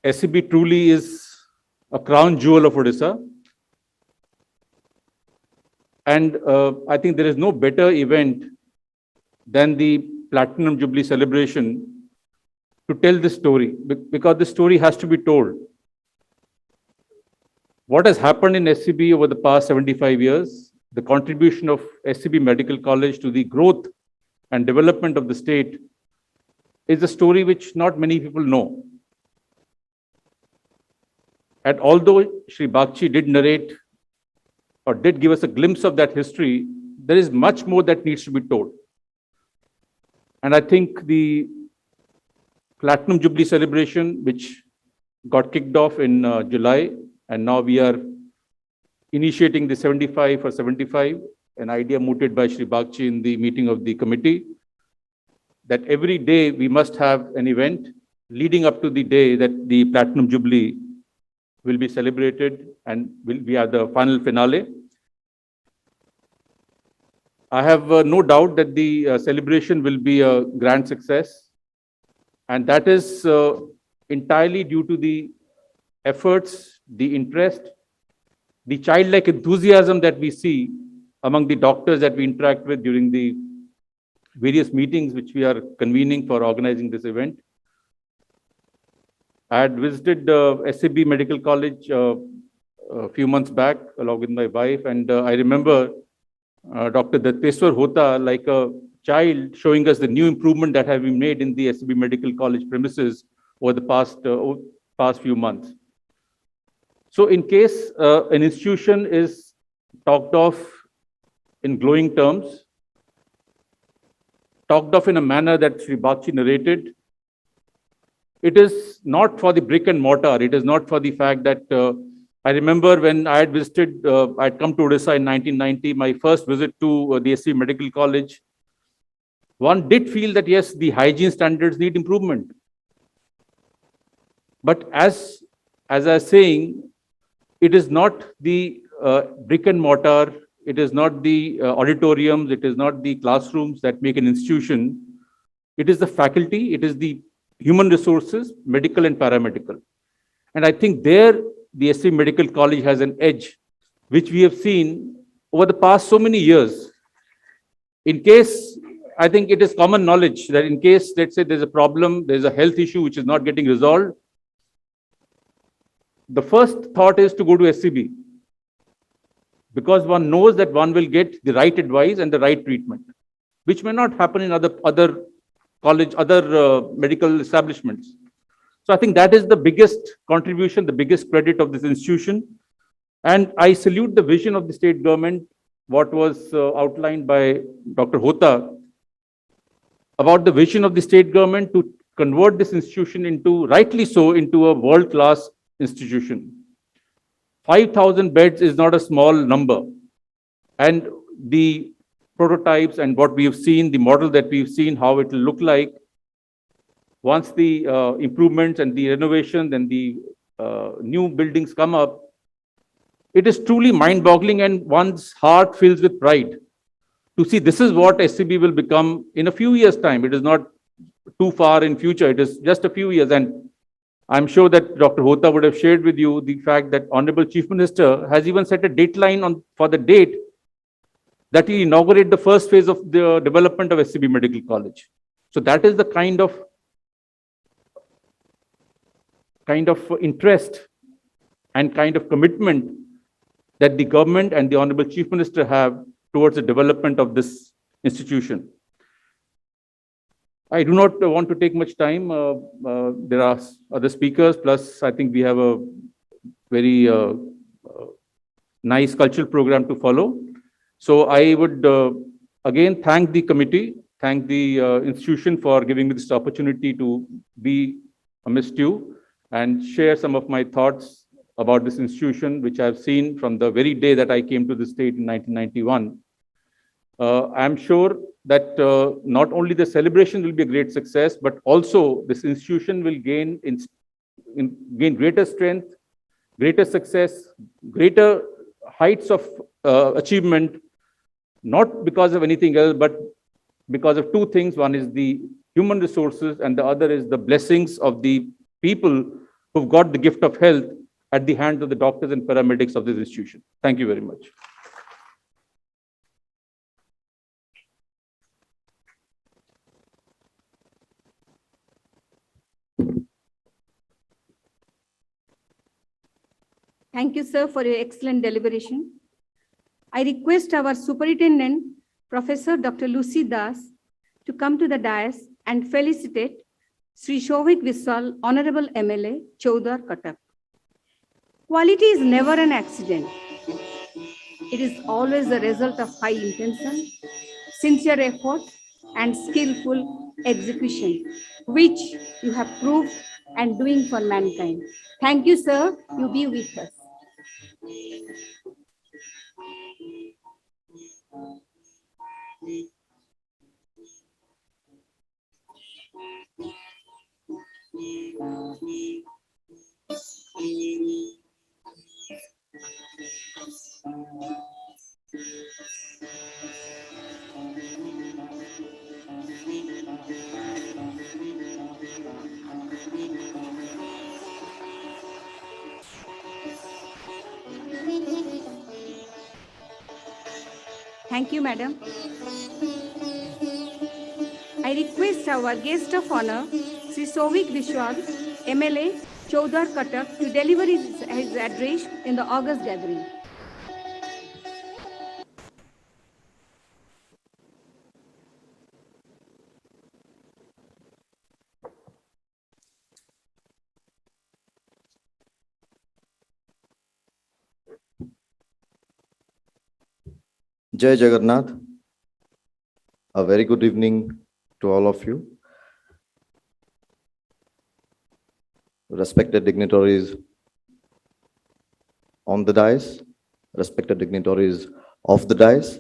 SCB truly is a crown jewel of Odisha. And I think there is no better event than the Platinum Jubilee celebration to tell this story, because the story has to be told. What has happened in SCB over the past 75 years, the contribution of SCB Medical College to the growth and development of the state, is a story which not many people know. And although Shri Bagchi did narrate or did give us a glimpse of that history, there is much more that needs to be told. And I think the Platinum Jubilee celebration, which got kicked off in July, and now we are initiating the 75 for 75, an idea mooted by Shri Bagchi in the meeting of the committee, that every day we must have an event leading up to the day that the Platinum Jubilee will be celebrated and will be at the final finale. I have no doubt that the celebration will be a grand success, and that is entirely due to the efforts, the interest, the childlike enthusiasm that we see among the doctors that we interact with during the various meetings which we are convening for organizing this event. I had visited SCB Medical College a few months back along with my wife, and I remember Dr. Datteswar Hota, like a child, showing us the new improvement that have been made in the SCB Medical College premises over the past few months. So in case an institution is talked of in glowing terms, talked of in a manner that Shri Bagchi narrated, it is not for the brick and mortar. It is not for the fact that I remember when I had visited, I had come to Odisha in 1990, my first visit to the SCB Medical College. One did feel that, yes, the hygiene standards need improvement. But as I was saying, it is not the brick and mortar, it is not the auditoriums, it is not the classrooms that make an institution. It is the faculty, it is the human resources, medical and paramedical. And I think there, the SCB Medical College has an edge, which we have seen over the past so many years. In case, I think it is common knowledge that in case, let's say there's a problem, there's a health issue which is not getting resolved, the first thought is to go to SCB, because one knows that one will get the right advice and the right treatment, which may not happen in other medical establishments. So I think that is the biggest contribution, the biggest credit of this institution. And I salute the vision of the state government, what was outlined by Dr. Hota, about the vision of the state government to convert this institution into, rightly so, into a world-class institution. 5,000 beds is not a small number. And the prototypes and what we have seen, the model that we've seen, how it will look like, once the improvements and the renovations and the new buildings come up, it is truly mind-boggling, and one's heart fills with pride to see this is what SCB will become in a few years' time. It is not too far in future. It is just a few years. And I'm sure that Dr. Hota would have shared with you the fact that Honorable Chief Minister has even set a deadline for the date that he inaugurate the first phase of the development of SCB Medical College. So that is the kind of interest and kind of commitment that the government and the Honorable Chief Minister have towards the development of this institution. I do not want to take much time. There are other speakers, plus I think we have a very nice cultural program to follow. So I would again thank the committee, thank the institution for giving me this opportunity to be amidst you and share some of my thoughts about this institution, which I've seen from the very day that I came to the state in 1991. I'm sure that not only the celebration will be a great success, but also this institution will gain greater strength, greater success, greater heights of achievement, not because of anything else, but because of two things. One is the human resources, and the other is the blessings of the people who've got the gift of health at the hands of the doctors and paramedics of this institution. Thank you very much. Thank you, sir, for your excellent deliberation. I request our Superintendent, Professor Dr. Lucy Das, to come to the dais and felicitate Sri Shovik Viswal, Honorable MLA, Chaudhar Katak. Quality is never an accident. It is always the result of high intention, sincere effort, and skillful execution, which you have proved and doing for mankind. Thank you, sir. You be with us. Thank you, madam. I request our guest of honor, Sri Shovik Viswal, MLA, Chaudhar Katak, to deliver his address in the August gathering. Jai Jagannath. A very good evening to all of you. Respected dignitaries on the dais, respected dignitaries of the dais.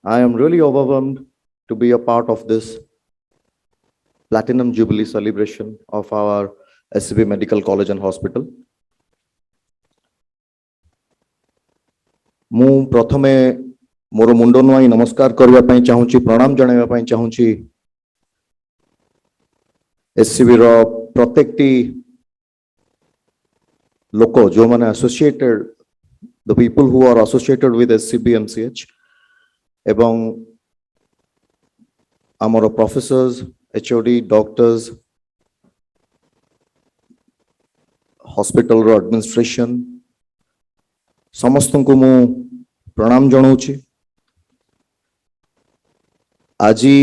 I am really overwhelmed to be a part of this Platinum Jubilee celebration of our SCB Medical College and Hospital. ମୁଁ ପ୍ରଥମେ ମୋର ମୁଣ୍ଡ ନୁଆଇଁ ନମସ୍କାର କରିବା ପାଇଁ ଚାହୁଁଛି, ପ୍ରଣାମ ଜଣାଇବା ପାଇଁ ଚାହୁଁଛି SCB ର ପ୍ରତ୍ୟେକଟି ଲୋକ ଯେଉଁମାନେ associated, the people who are associated with SCB MCH, ଏବଂ ଆମର professors, HOD, doctors, hospital ର administration, ସମସ୍ତଙ୍କୁ ମୁଁ ପ୍ରଣାମ ଜଣାଉଛି। ଆଜି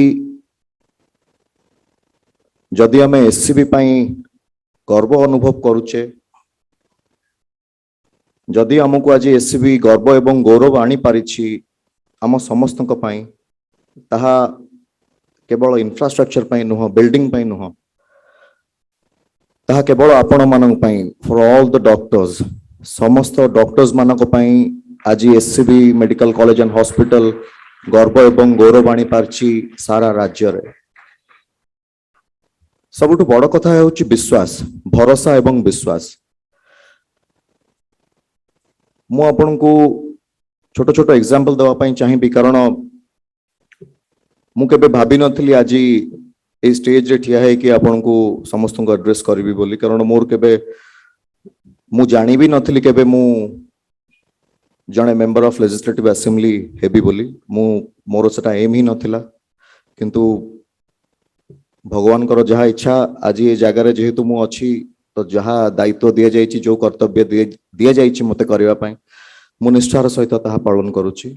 ଯଦି ଆମେ SCB ପାଇଁ ଗର୍ବ ଅନୁଭବ କରୁଛେ, ଯଦି ଆମକୁ ଆଜି SCB ଗର୍ବ ଏବଂ ଗୌରବ ଆଣିପାରିଛି ଆମ ସମସ୍ତଙ୍କ ପାଇଁ, ତାହା କେବଳ ଇନଫ୍ରାଷ୍ଟ୍ରକ୍ଚର ପାଇଁ ନୁହଁ, ବିଲ୍ଡିଂ ପାଇଁ ନୁହଁ, ताहा केवल आपण मानक पई फॉर ऑल द डॉक्टर्स समस्त डॉक्टर्स मानक पई आज SCB medical college and hospital गर्व एवं गौरव आनी पारछि सारा राज्य रे। सबुठु बड़ कथा हेउछि विश्वास भरोसा एवं विश्वास। मु आपनकु छोट छोट एग्जांपल देवा पई चाहिबी कारण मु केबे भाबी नथली आज ए स्टेज रे ठिया है कि आपनकु समस्त को एड्रेस करबी बोली कारण मोर केबे मु जानि भी नथली केबे मु जने member of legislative assembly heavy बोली मु मोर सेटा एम ही नथिला किंतु भगवान कर जहा इच्छा आज ये जगह रे जेहेतु मु अछि तो जहा दायित्व दिया जायछि जो कर्तव्य दिया जायछि मते करबा पई मु निष्ठार सहित ताहा पालन करूछि।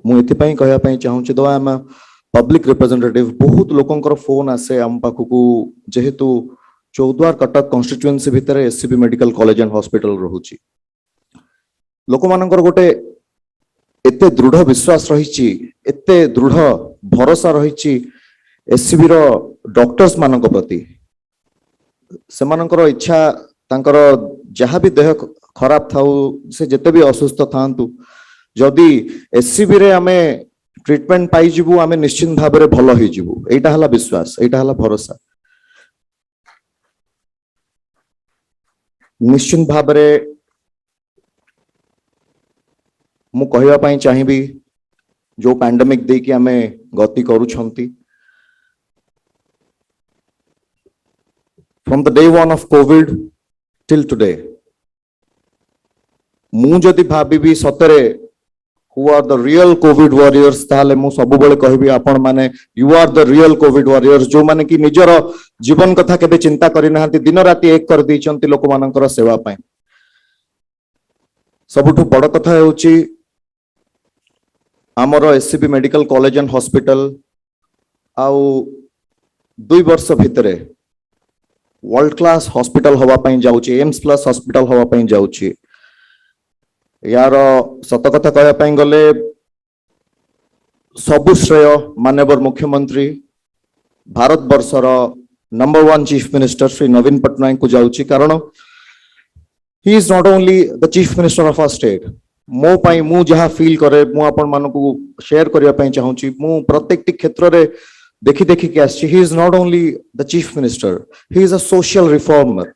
मु एथि पई कहया पई चाहूछि दो हम पब्लिक रिप्रेजेंटेटिव बहुत लोकंकर फोन आसे हम पाखकु जेहेतु चौद्वार कटक कॉन्स्टिट्यूएंसी भितर SCB medical college and hospital रहुछि लोक मानकर गोटे एते दृढ़ विश्वास रहिछि एते दृढ़ भरोसा रहिछि एससीबी रो डॉक्टर्स मानक प्रति सेमानकर इच्छा तांकर जहाँ भी देह खराब थाउ से जेते भी असुस्थ थांतु जदि एससीबी रे आमे ट्रीटमेंट पाई जिवु आमे निश्चित भाव रे भलो होई जिवु एटा हला विश्वास एटा हला भरोसा। निश्चित भाव रे मु कहवा पई चाहिबी जो पैंडेमिक दे कि आमे गति करूछंती from the day one of COVID till today मु जदि भाबी सतरे who are the real COVID warriors ताले मु सबु बेले कहबी आपण माने you are the real COVID warriors जो माने कि निजर जीवन कथा केबे चिंता करि नाहंती दिन राति एक कर दैचंती लोक मानकर सेवा पई। सबुठु बड़ कथा हेउची आमर SCB medical college and hospital आउ 2 वर्ष भितरे वर्ल्ड क्लास हॉस्पिटल हवा पई जाउची एम्स प्लस हॉस्पिटल हवा पई जाउची। यार सत कथा कहया पई गले सबु श्रेय माननीय मुख्यमंत्री भारत वर्षर number 1 chief minister Shri Naveen Patnaik को जाउची कारण he is not only the chief minister of our state मो पई मु जहा फील करे मु आपण मानको शेयर करिया पई चाहूची मु प्रत्येक क्षेत्र रे देखि देखि के आछि ही is not only the chief minister he is a social reformer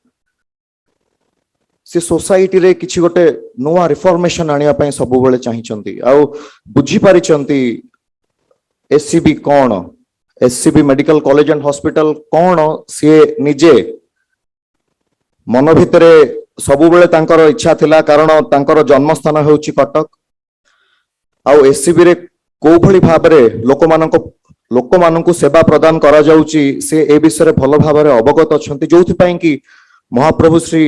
से सोसाइटी रे किछि गोटे नोआ रिफॉर्मेशन आनिया पई सब बेले चाहिचंती आ बुझी पारिचंती एससीबी कोन SCB medical college and hospital कोन से निजे मन भितरे सब बेले तांकर इच्छा थिला कारण तांकर जन्म स्थान हेउची कटक आ एससीबी रे को भली भाबरे लोक मानकु सेवा प्रदान करा जाउची से ए विषय रे भलो भाबरे अवगत अछंती जोथि पई कि महाप्रभु श्री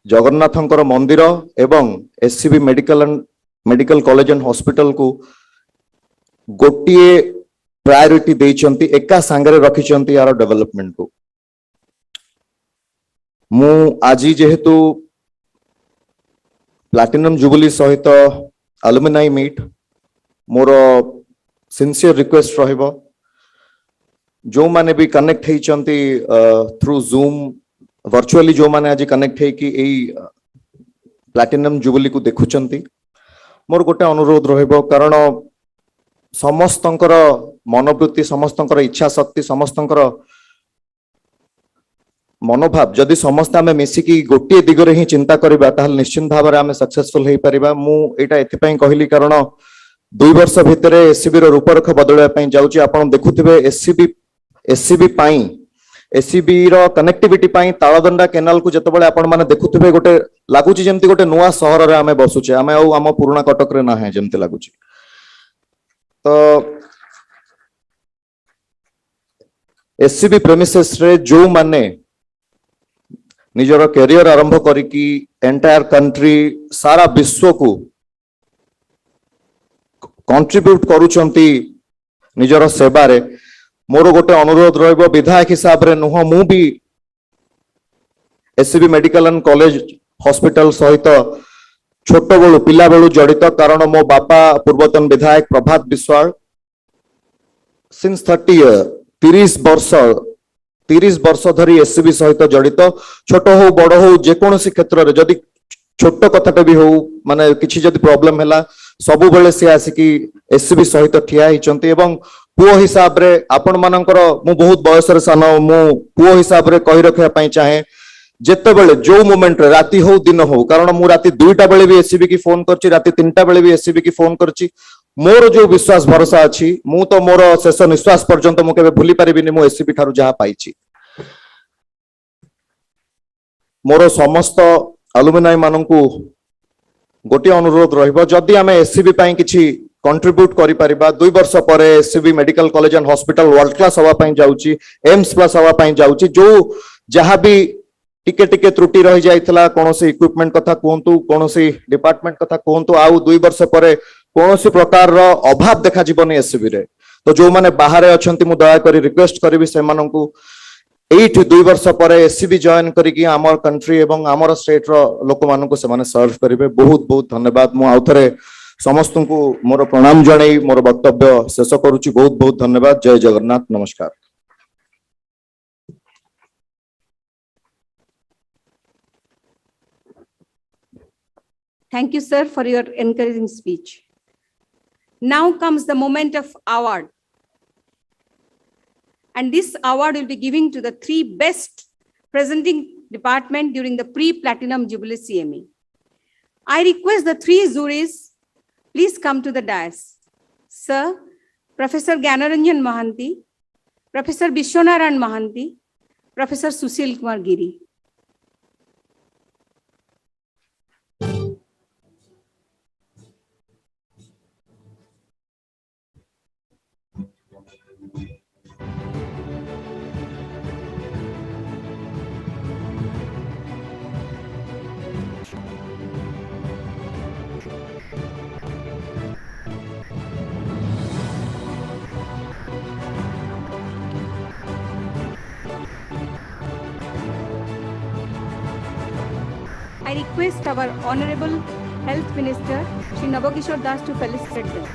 जगन्नाथंकर मंदिर एवं SCB medical college and hospital को गोटिए प्रायोरिटी देइचंती एका संगरे रखिचंती यार डेवलपमेंट को। मु आजी जेहेतु प्लैटिनम जुबली सहित अलुमिनाई मीट मोर सिंसियर रिक्वेस्ट रहिबो जो माने भी कनेक्ट हेइचंती थ्रू जूम वर्चुअली जो माने आज कनेक्ट है कि एई प्लैटिनम जुबली को देखुचंती मोर गोटे अनुरोध रहिबो कारण समस्तंकर मनोवृत्ति समस्तंकर इच्छा शक्ति समस्तंकर मनोभाव जदि समस्त आमे मिसिकी गोटे दिगरे ही चिंता करिबा ताहल निश्चित भाव रे आमे सक्सेसफुल हेइ परिबा। मु एटा एथि पई कहली कारण 2 वर्ष भितरे एससीबी रो रूपरेख बदलवा पई जाउची आपण देखुथिबे एससीबी पई एससीबी रो कनेक्टिविटी पई ताळदंडा केनाल को जतबेले आपण माने देखुथिबे गोटे लागुची जेमति गोटे नुवा शहर रे आमे बसुचे आमे आम पुराना कटक रे ना है जेमति लागुची। तो एससीबी प्रेमिसेस रे जो माने निजर कैरियर आरंभ करिकी एंटायर कंट्री सारा विश्व को कंट्रीब्यूट करूचंती निजर सेवा रे मोर गोटे अनुरोध रहिबो विधायक हिसाब रे नुह मु भी SCB medical and college hospital सहित छोट बेलू पिला बेलू जड़ित कारण मो बापा पूर्वतन विधायक प्रभात विश्वाल सिंस 30 वर्ष 30 वर्ष धरी एससीबी सहित जड़ित छोट हो बड़ हो जेकोसी क्षेत्र रे जदि छोट कथाटे भी हो माने किछि जदि प्रॉब्लम हैला सबु बेले से आसिकी एससीबी सहित ठिया हिचंती एवं पुओ हिसाब रे आपण मानकर मु बहुत बयस रे सान मु पुओ हिसाब रे कहि रखिया पई चाहे जेते बेले जो मोमेंट रे राती हो दिन हो कारण मु राती 2टा बेले भी एससीबी की फोन करछि राती 3टा बेले भी एससीबी की फोन करछि मोर जो विश्वास भरोसा अछि मु तो मोर शेष निश्वास पर्यंत मु केबे भूली परिबिनी मु एससीबी थारु जहा पाइछि मोर समस्त अलुमिनाई माननकु गोटे अनुरोध रहिबो जदि आमे एससीबी पई किछि कंट्रीब्यूट करि परिबा 2 वर्ष परे SCB medical college and hospital world class हवा पई जाउछि एम्स प्लस हवा पई जाउछि जो जहा भी टिके टिके त्रुटि रहि जाइतला कोनोसी इक्विपमेंट कथा कोहंतु कोनोसी डिपार्टमेंट कथा कोहंतु आउ 2 वर्ष परे कोनोसी प्रकार रो अभाव देखा जीवनी एससीबी रे तो जो माने बाहर अछंती मु दया करी रिक्वेस्ट करबी से माननकु 2 वर्ष परे एससीबी जॉइन करिकि आमर कंट्री एवं आमर स्टेट रो लोक माननकु से माने सर्व करिवे बहुत बहुत धन्यवाद मु आउथरे समस्त को मोर प्रणाम जणाई मोर वक्तव्य शेष करूची बहुत बहुत धन्यवाद जय जगन्नाथ नमस्कार Thank you, sir, for your encouraging speech. Now comes the moment of award. And this award will be given to the 3 best presenting department during the pre-platinum Jubilee CME. I request the 3 juries, please come to the dais. Sir, Professor Gyanaranjan Mahanti, Professor Vishwanaran Mahanti, Professor Sushil Kumar Giri. I request our Honorable Health Minister, Shri Nabakishore Das, to felicitate them.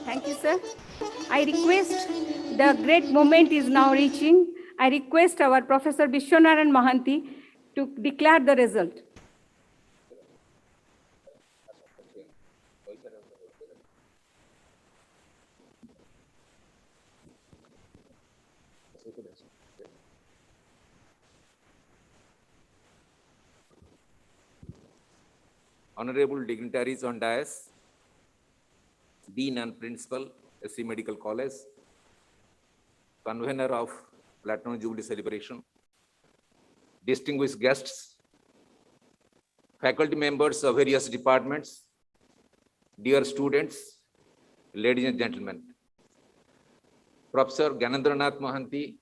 Thank you, sir. I request, the great moment is now reaching. I request our Professor Vishwanaran Mahanti to declare the result. Honorable dignitaries on dais, Dean and Principal, SC Medical College, Convener of Platinum Jubilee Celebration, distinguished guests, faculty members of various departments, dear students, ladies and gentlemen. Professor Gyanendra Mahanti,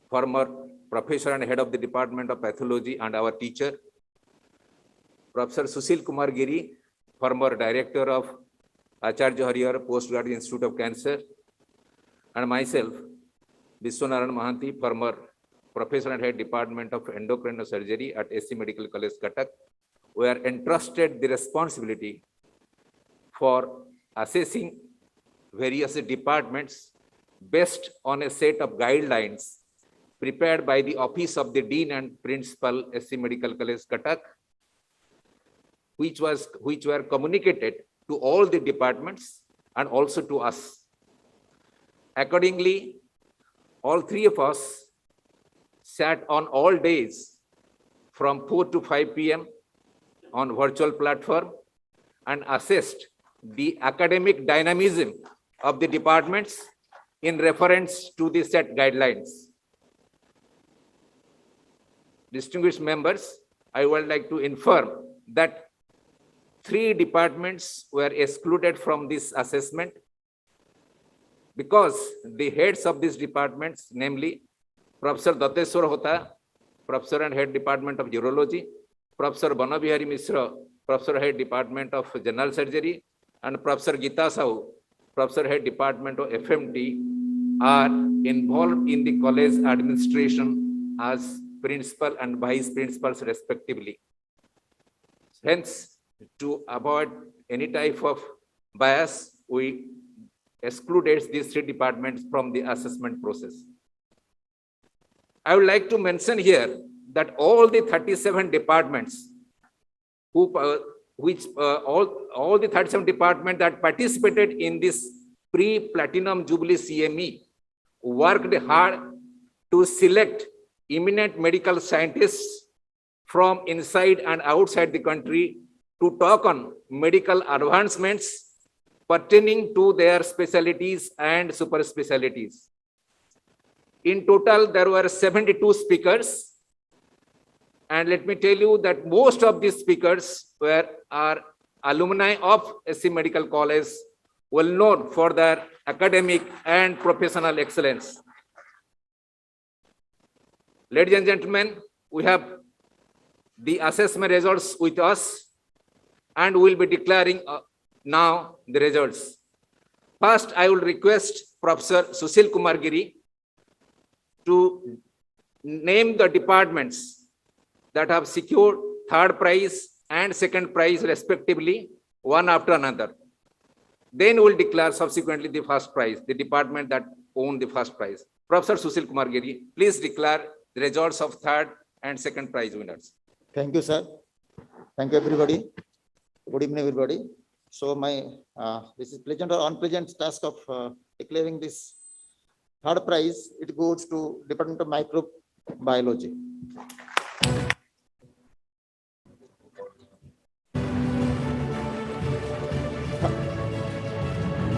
former professor and head of the Department of Pathology and our teacher, Professor Sushil Kumar Giri, former director of Acharya Hariyar Postgraduate Institute of Cancer, and myself, Vishwanaran Mahanti, former professor and head Department of Endocrine Surgery at SC Medical College, Cuttack, were entrusted the responsibility for assessing various departments based on a set of guidelines prepared by the Office of the Dean and Principal, SC Medical College, Cuttack, which were communicated to all the departments and also to us. Accordingly, all 3 of us sat on all days from 4 to 5 p.m. on virtual platform and assessed the academic dynamism of the departments in reference to the set guidelines. Distinguished members, I would like to inform that 3 departments were excluded from this assessment because the heads of these departments, namely Professor Datteswar Hota, Professor and Head Department of Urology, Professor Banabihari Mishra, Professor Head Department of General Surgery, and Professor Geeta Sahu, Professor Head Department of FMT, are involved in the college administration as principal and vice principals respectively. Hence, to avoid any type of bias, we excluded these 3 departments from the assessment process. I would like to mention here that all the 37 departments all the 37 departments that participated in this pre-platinum Jubilee CME worked hard to select eminent medical scientists from inside and outside the country to talk on medical advancements pertaining to their specialties and super specialties. In total, there were 72 speakers. And let me tell you that most of these speakers are alumni of SC Medical College, well known for their academic and professional excellence. Ladies and gentlemen, we have the assessment results with us, and we will be declaring now the results. First, I will request Professor Sushil Kumar Giri to name the departments that have secured 3rd prize and 2nd prize respectively, one after another. Then we will declare subsequently the 1st prize, the department that owned the 1st prize. Professor Sushil Kumar Giri, please declare the results of 3rd and 2nd prize winners. Thank you, sir. Thank you, everybody. Good evening, everybody. So this is pleasant or unpleasant task of declaring this 3rd prize. It goes to Department of Microbiology.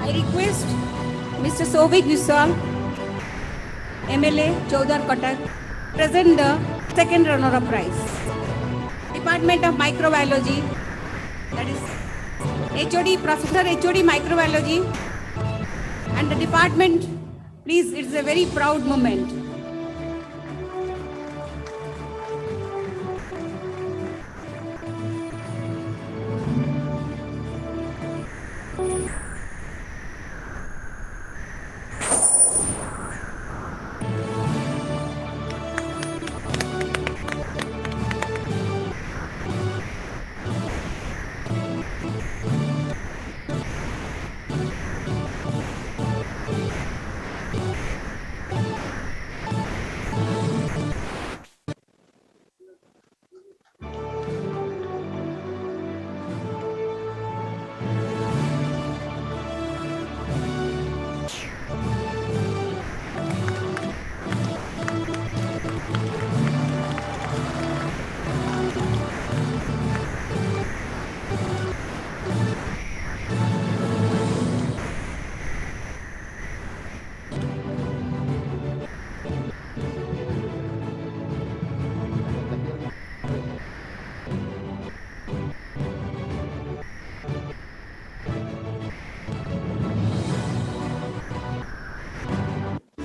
I request Mr. Sovik Vishal, MLA, Chaudhar Katak, present the 2nd runner-up prize. Department of Microbiology, that is HOD, Professor HOD Microbiology, and the department, please, it's a very proud moment.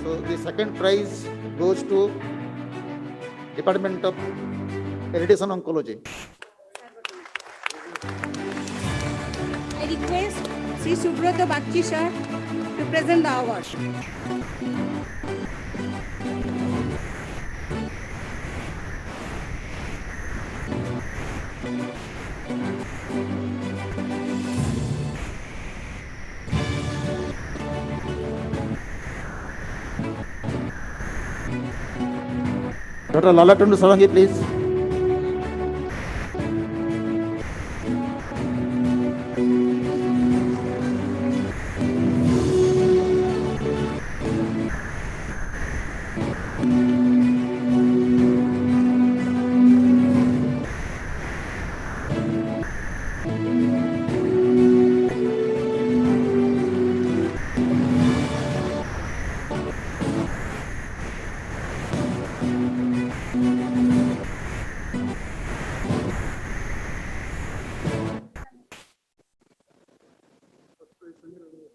So the 2nd prize goes to Department of Radiation Oncology. I request Sri Subrata Bakshi sir to present the award. Dr. Lalatundu Savangi, please.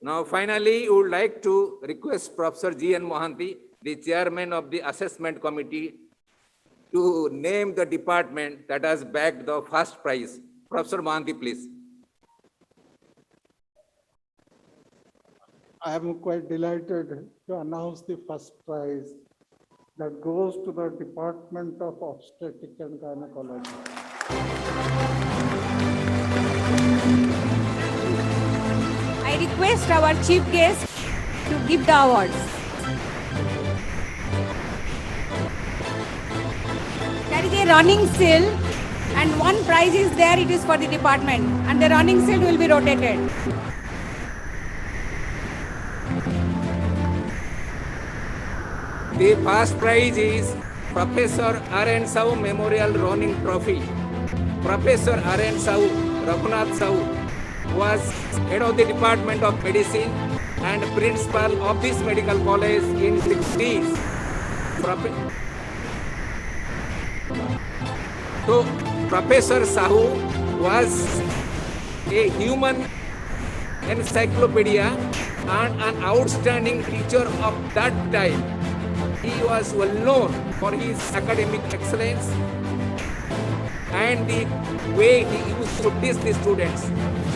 Now, finally, we would like to request Professor G.N. Mohanty, the chairman of the assessment committee, to name the department that has bagged the first prize. Professor Mohanty, please. I am quite delighted to announce the first prize that goes to the Department of Obstetrics and Gynecology. I request our chief guest to give the awards. There is a running sale and one prize is there, it is for the department and the running sale will be rotated. The first prize is Professor R.N. Sau Memorial Running Trophy. Professor R.N. Sau, Raghunath Sau, was head of the Department of Medicine and principal of this medical college in 60s. So, Professor Sahu was a human encyclopedia and an outstanding teacher of that time. He was well known for his academic excellence and the way he used to teach the students.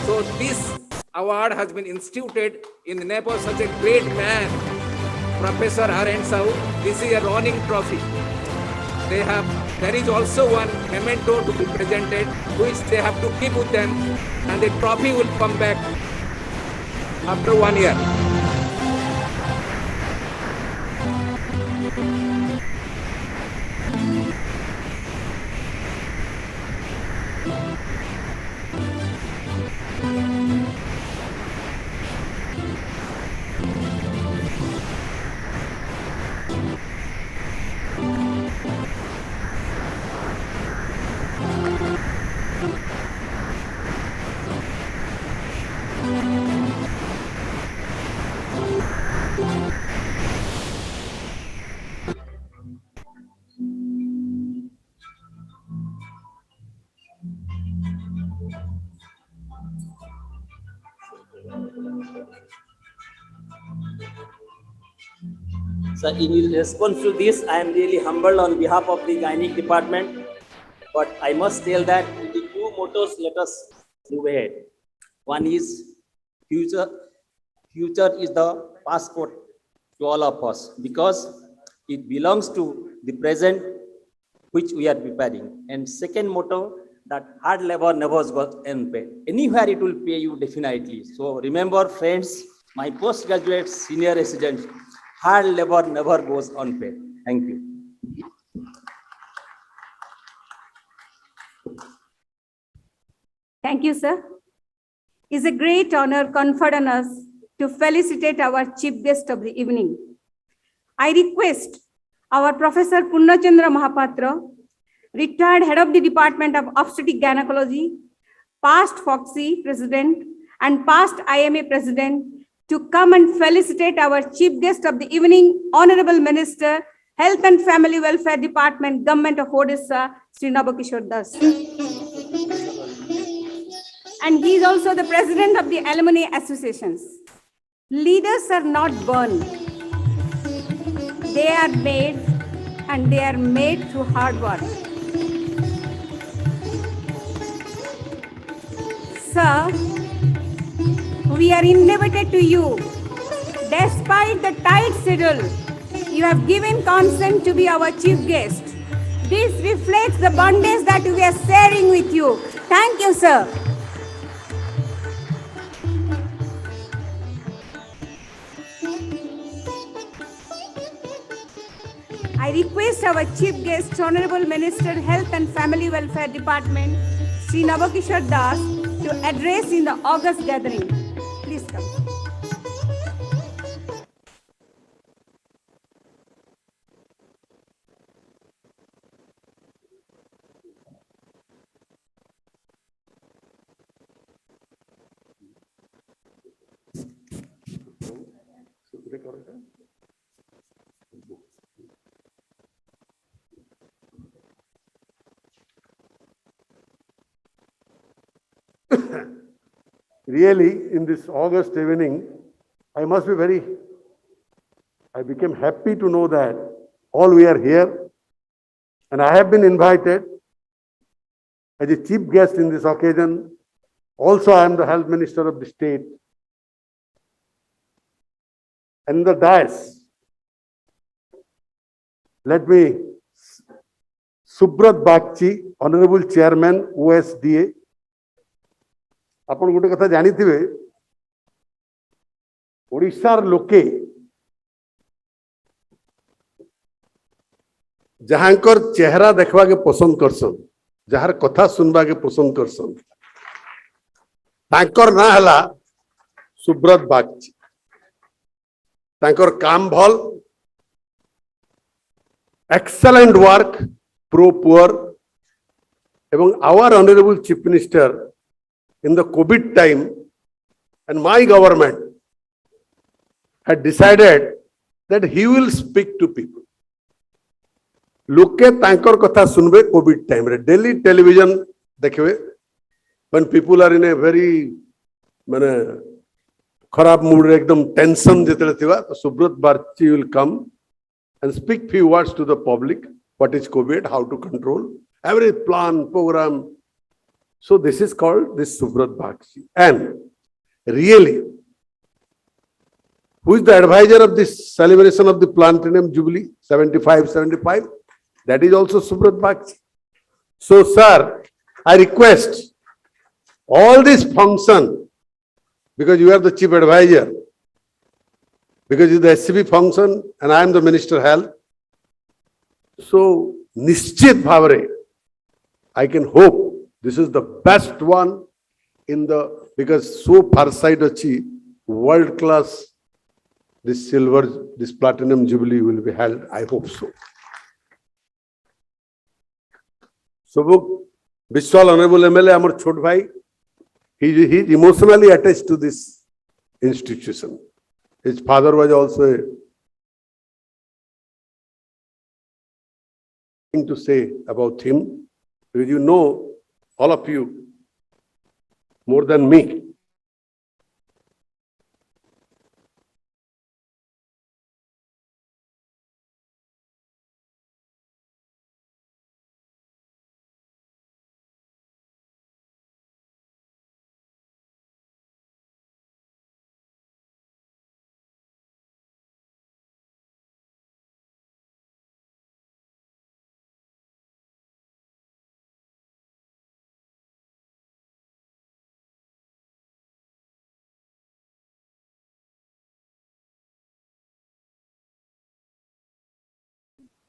So this award has been instituted in the name of such a great man, Professor R.N. Sau. This is a running trophy. There is also one memento to be presented, which they have to keep with them, and the trophy will come back after 1 year. So in response to this, I am really humbled on behalf of the gynec department. But I must tell that with the two mottos, let us move ahead. One is future. Future is the passport to all of us because it belongs to the present which we are preparing. And second motto, that hard labor never goes unpaid. Anywhere it will pay you definitely. So remember, friends, my postgraduate senior residents, hard labor never goes unpaid. Thank you. Thank you, sir. It's a great honor conferred on us to felicitate our chief guest of the evening. I request our Professor Purnachandra Mahapatra, retired head of the Department of Obstetric Gynecology, past FOXI president and past IMA president, to come and felicitate our chief guest of the evening, Honorable Minister, Health and Family Welfare Department, Government of Odisha, Sri Nabakishore Das. And he is also the president of the alumni associations. Leaders are not born. They are made, and they are made through hard work. Sir, we are indebted to you. Despite the tight schedule, you have given consent to be our chief guest. This reflects the bondage that we are sharing with you. Thank you, sir. I request our chief guest, Honorable Minister, Health and Family Welfare Department, Sri Nabakishore Das, to address in the August gathering. Please come. Really, in this August evening, I must be very, I became happy to know that all we are here, and I have been invited as a chief guest in this occasion. Also, I am the health minister of the state. And the dais, let me, Subrat Bagchi, Honorable Chairman, OSDA. ଆପଣ ଗୋଟେ କଥା ଜାଣିଥିବେ, ଓଡ଼ିଶାର ଲୋକେ ଯାହାଙ୍କର ଚେହେରା ଦେଖବାକେ ପସନ୍ଦ କରସନ୍, ଯାହାର କଥା ଶୁନବାକେ ପସନ୍ଦ କରସନ୍, ତାଙ୍କର ନାଁ ହେଲା ସୁବ୍ରତ ବାଗଚି। ତାଙ୍କର କାମ ଭଲ, excellent work, pro poor, ଏବଂ our honorable chief minister in the COVID time and my government had decided that he will speak to people. लोके तांकर कथा सुनबे कोविड टाइम रे, डेली टेलीविजन देखबे, when people are in a very माने खराब mood रे, एकदम टेंशन जेतले थिबा, तो Subrat Bagchi will come and speak few words to the public, what is COVID, how to control, every plan, program. So this is called this Subrat Bagchi. And really, who is the advisor of this celebration of the Platinum Jubilee, 75? That is also Subrat Bagchi. So, sir, I request all this function, because you are the chief advisor, because it is the SCB function and I am the Minister of Health. So, Nischit Bhavare, I can hope this is the best one in the, because so far side achi, world class, this silver, this Platinum Jubilee will be held. I hope so. So, Vishwal Honorable MLA, Amar Chhot Bhai, he is emotionally attached to this institution. His father was also a thing to say about him, because you know, all of you, more than me.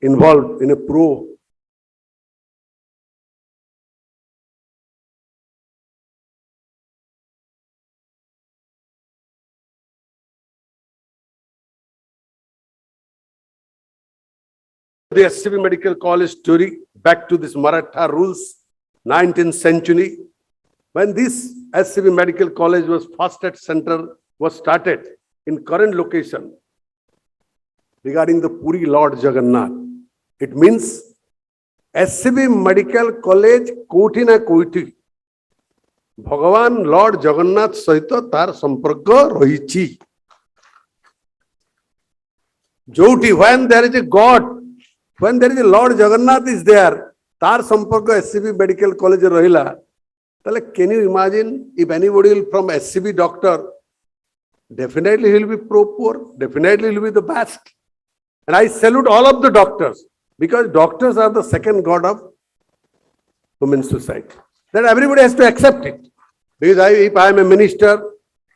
Involved in a pro the SCB Medical College story, back to this Maratha rules, 19th century, when this SCB Medical College was first at center, was started in current location regarding the Puri Lord Jagannath. It means SCB Medical College कोठी ना कोठी भगवान Lord Jagannath सहित तार संपर्क रहिछि। जोठी, when there is a God, when there is a Lord Jagannath is there, तार संपर्क SCB Medical College रहिला, तले can you imagine if anybody will from SCB doctor, definitely he will be pro poor, definitely he will be the best. And I salute all of the doctors, because doctors are the second god of human society. That everybody has to accept it. Because if I am a minister,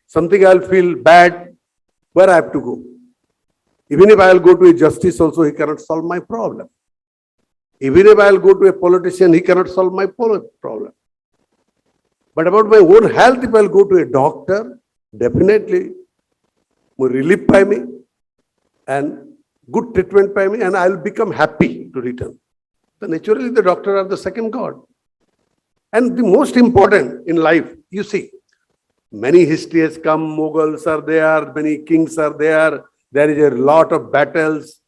something I will feel bad, where I have to go? Even if I will go to a justice also, he cannot solve my problem. Even if I will go to a politician, he cannot solve my problem. But about my own health, if I will go to a doctor, definitely more relief by me and good treatment by me, and I will become happy to return. So naturally, the doctor are the second god. And the most important in life, you see, many history has come, Mughals are there, many kings are there is a lot of battles,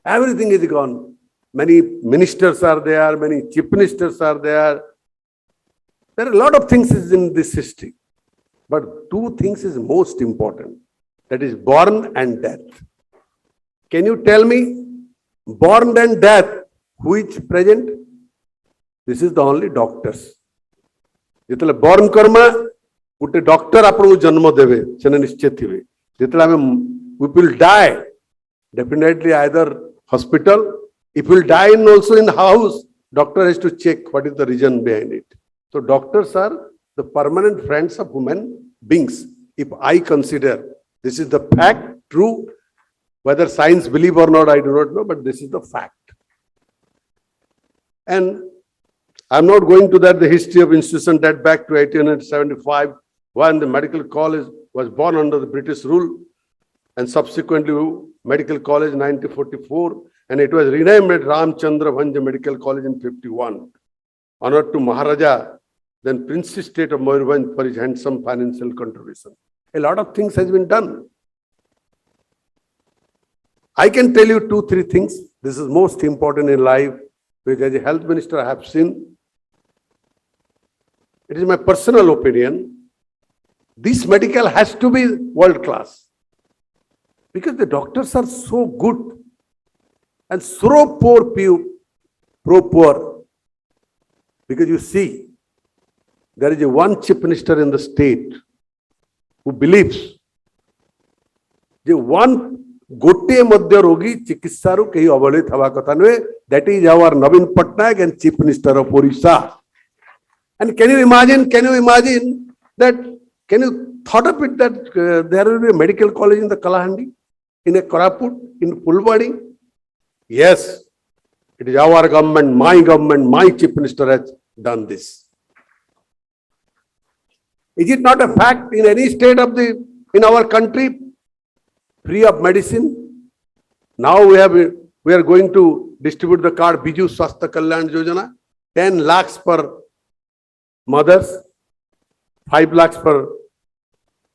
everything is gone. Many ministers are there, many chief ministers are there. There are a lot of things in this history. But two things is most important. that is born and death. Can you tell me, born and death, who is present? This is the only doctors. ଯେତେବେଳେ born କର୍ମା ଗୋଟେ doctor ଆପଣଙ୍କୁ ଜନ୍ମ ଦେବେ ସେନେ ନିଶ୍ଚିତ ଥିବେ ଯେତେବେଳେ ଆମେ we will die definitely either hospital, if we will die in also in house, doctor has to check what is the reason behind it. So doctors are the permanent friends of human beings. If I consider this is the fact, true, whether science believe or not, I do not know, but this is the fact. And I'm not going to that, the history of institution that back to 1875, when the medical college was born under the British rule, and subsequently medical college 1944, and it was renamed as Ramchandra Bhanja Medical College in 51. Honored to Maharaja, then Princely State of Mayurbhanj, for his handsome financial contribution. A lot of things has been done. I can tell you 2-3 things. This is most important in life, which as a health minister I have seen. It is my personal opinion. This medical has to be world class. Because the doctors are so good and so pro-poor. Because you see, there is a one chief minister in the state who believes the one gote madhya rogi chikitsaru kehi avalit hava katha nuhe. That is our Naveen Patnaik and Chief Minister of Orissa. And can you imagine that, can you thought of it that there will be a medical college in the Kalahandi, in a Koraput, in Pulwadi? Yes, it is our government, my Chief Minister has done this. Is it not a fact in any state of in our country, free of medicine? Now we are going to distribute the card Biju Swasthya Kalyan Yojana, 10 lakhs per mothers, 5 lakhs per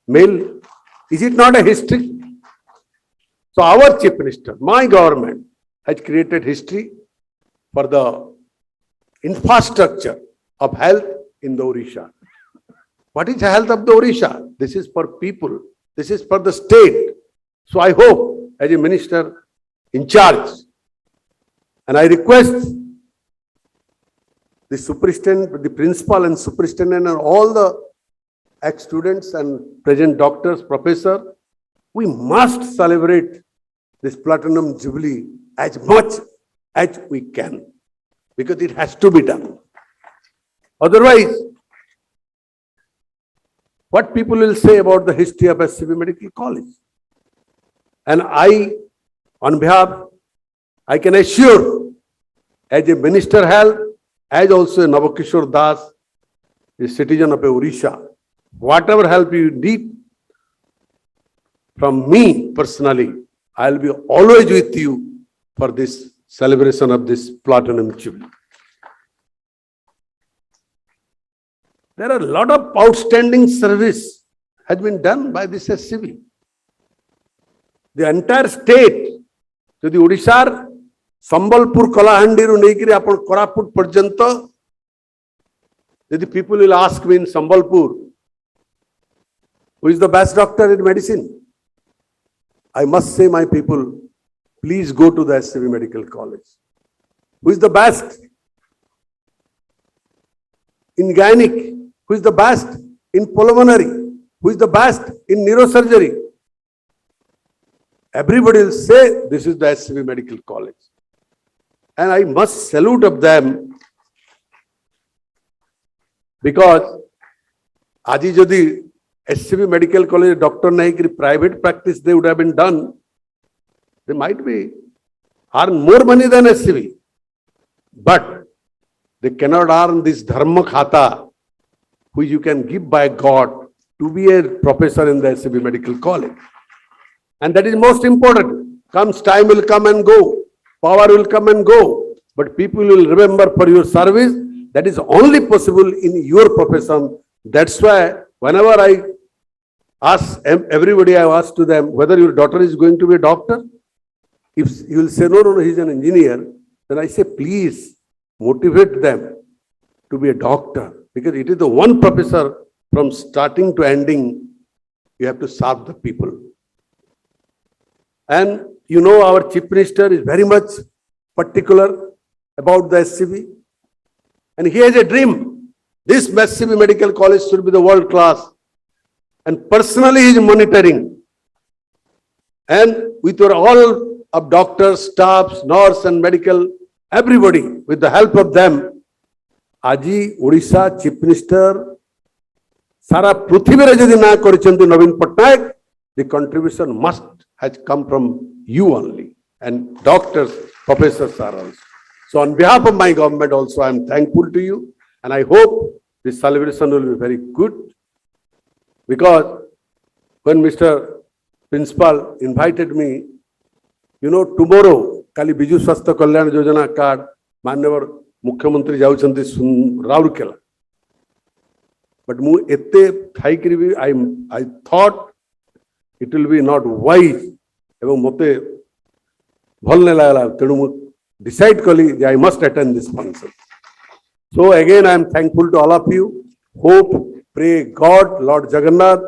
male. Is it not a history? So our Chief Minister, my government, has created history for the infrastructure of health in the Orissa. What is the health of the Orissa? This is for people. This is for the state. So I hope, as a minister in charge, and I request the superintendent, the principal and superintendent and all the ex-students and present doctors, professor, we must celebrate this Platinum Jubilee as much as we can, because it has to be done. Otherwise, what people will say about the history of SCB Medical College? And I, on behalf, I can assure, as a Minister of Health, as also a Navakishore Das, a citizen of Orissa, whatever help you need from me personally, I will be always with you for this celebration of this Platinum Jubilee. There are a lot of outstanding service has been done by this SCB. The entire state, so the Odisha, Sambalpur, Kalahandi, Neikiri, upon Koraput, Parjanta, the people will ask me in Sambalpur, who is the best doctor in medicine? I must say, my people, please go to the SCB Medical College. Who is the best in gynec? Who is the best in pulmonary? Who is the best in neurosurgery? Everybody will say this is the SCB Medical College. And I must salute of them, because Aji Jodi SCB Medical College doctor nahi private practice they would have been done, they might be earn more money than SCB, but they cannot earn this dharma khata which you can give by God to be a professor in the SCB Medical College. And that is most important. Comes time will come and go, power will come and go, but people will remember for your service. That is only possible in your profession. That's why whenever I ask everybody, I ask to them whether your daughter is going to be a doctor. If you will say, no, he's an engineer, then I say, please motivate them to be a doctor, because it is the one professor from starting to ending, you have to serve the people. And you know, our chief minister is very much particular about the SCB. And he has a dream. This SCB medical college should be the world class. And personally he is monitoring. And with your all of doctors, staffs, nurse and medical, everybody, with the help of them, Aji Odisha chief minister, Sara Prithivire jodi na korichanti Naveen Patnaik, the contribution must has come from you only, and doctors, professors are also. So on behalf of my government also, I am thankful to you, and I hope this celebration will be very good, because when Mr. Principal invited me, you know, tomorrow, Kali Biju Swasthya Kalyan Yojana card, Manyavar Mukhyamantri Jauchanti Raurkela. But mu ette thaikiri bi, I thought it will be not wise. Ebong mote bhal nahi lagala, tenu mu decide kali that I must attend this function. So again, I am thankful to all of you. Hope, pray God, Lord Jagannath,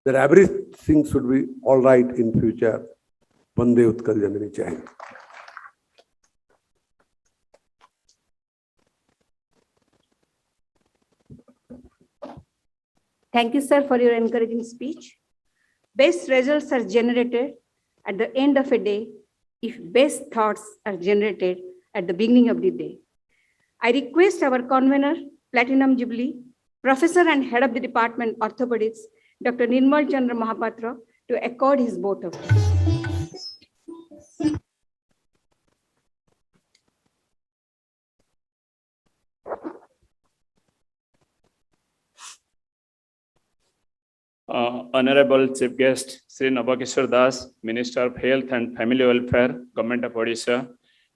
that everything should be all right in future. Vande Utkal Janani Jai Hind. Thank you, sir, for your encouraging speech. Best results are generated at the end of a day if best thoughts are generated at the beginning of the day. I request our convener, Platinum Jubilee, Professor and Head of the Department Orthopedics, Dr. Nirmal Chandra Mahapatra, to accord his vote of thanks. Honorable Chief Guest, Sri Nabakishwar Das, Minister of Health and Family Welfare, Government of Odisha,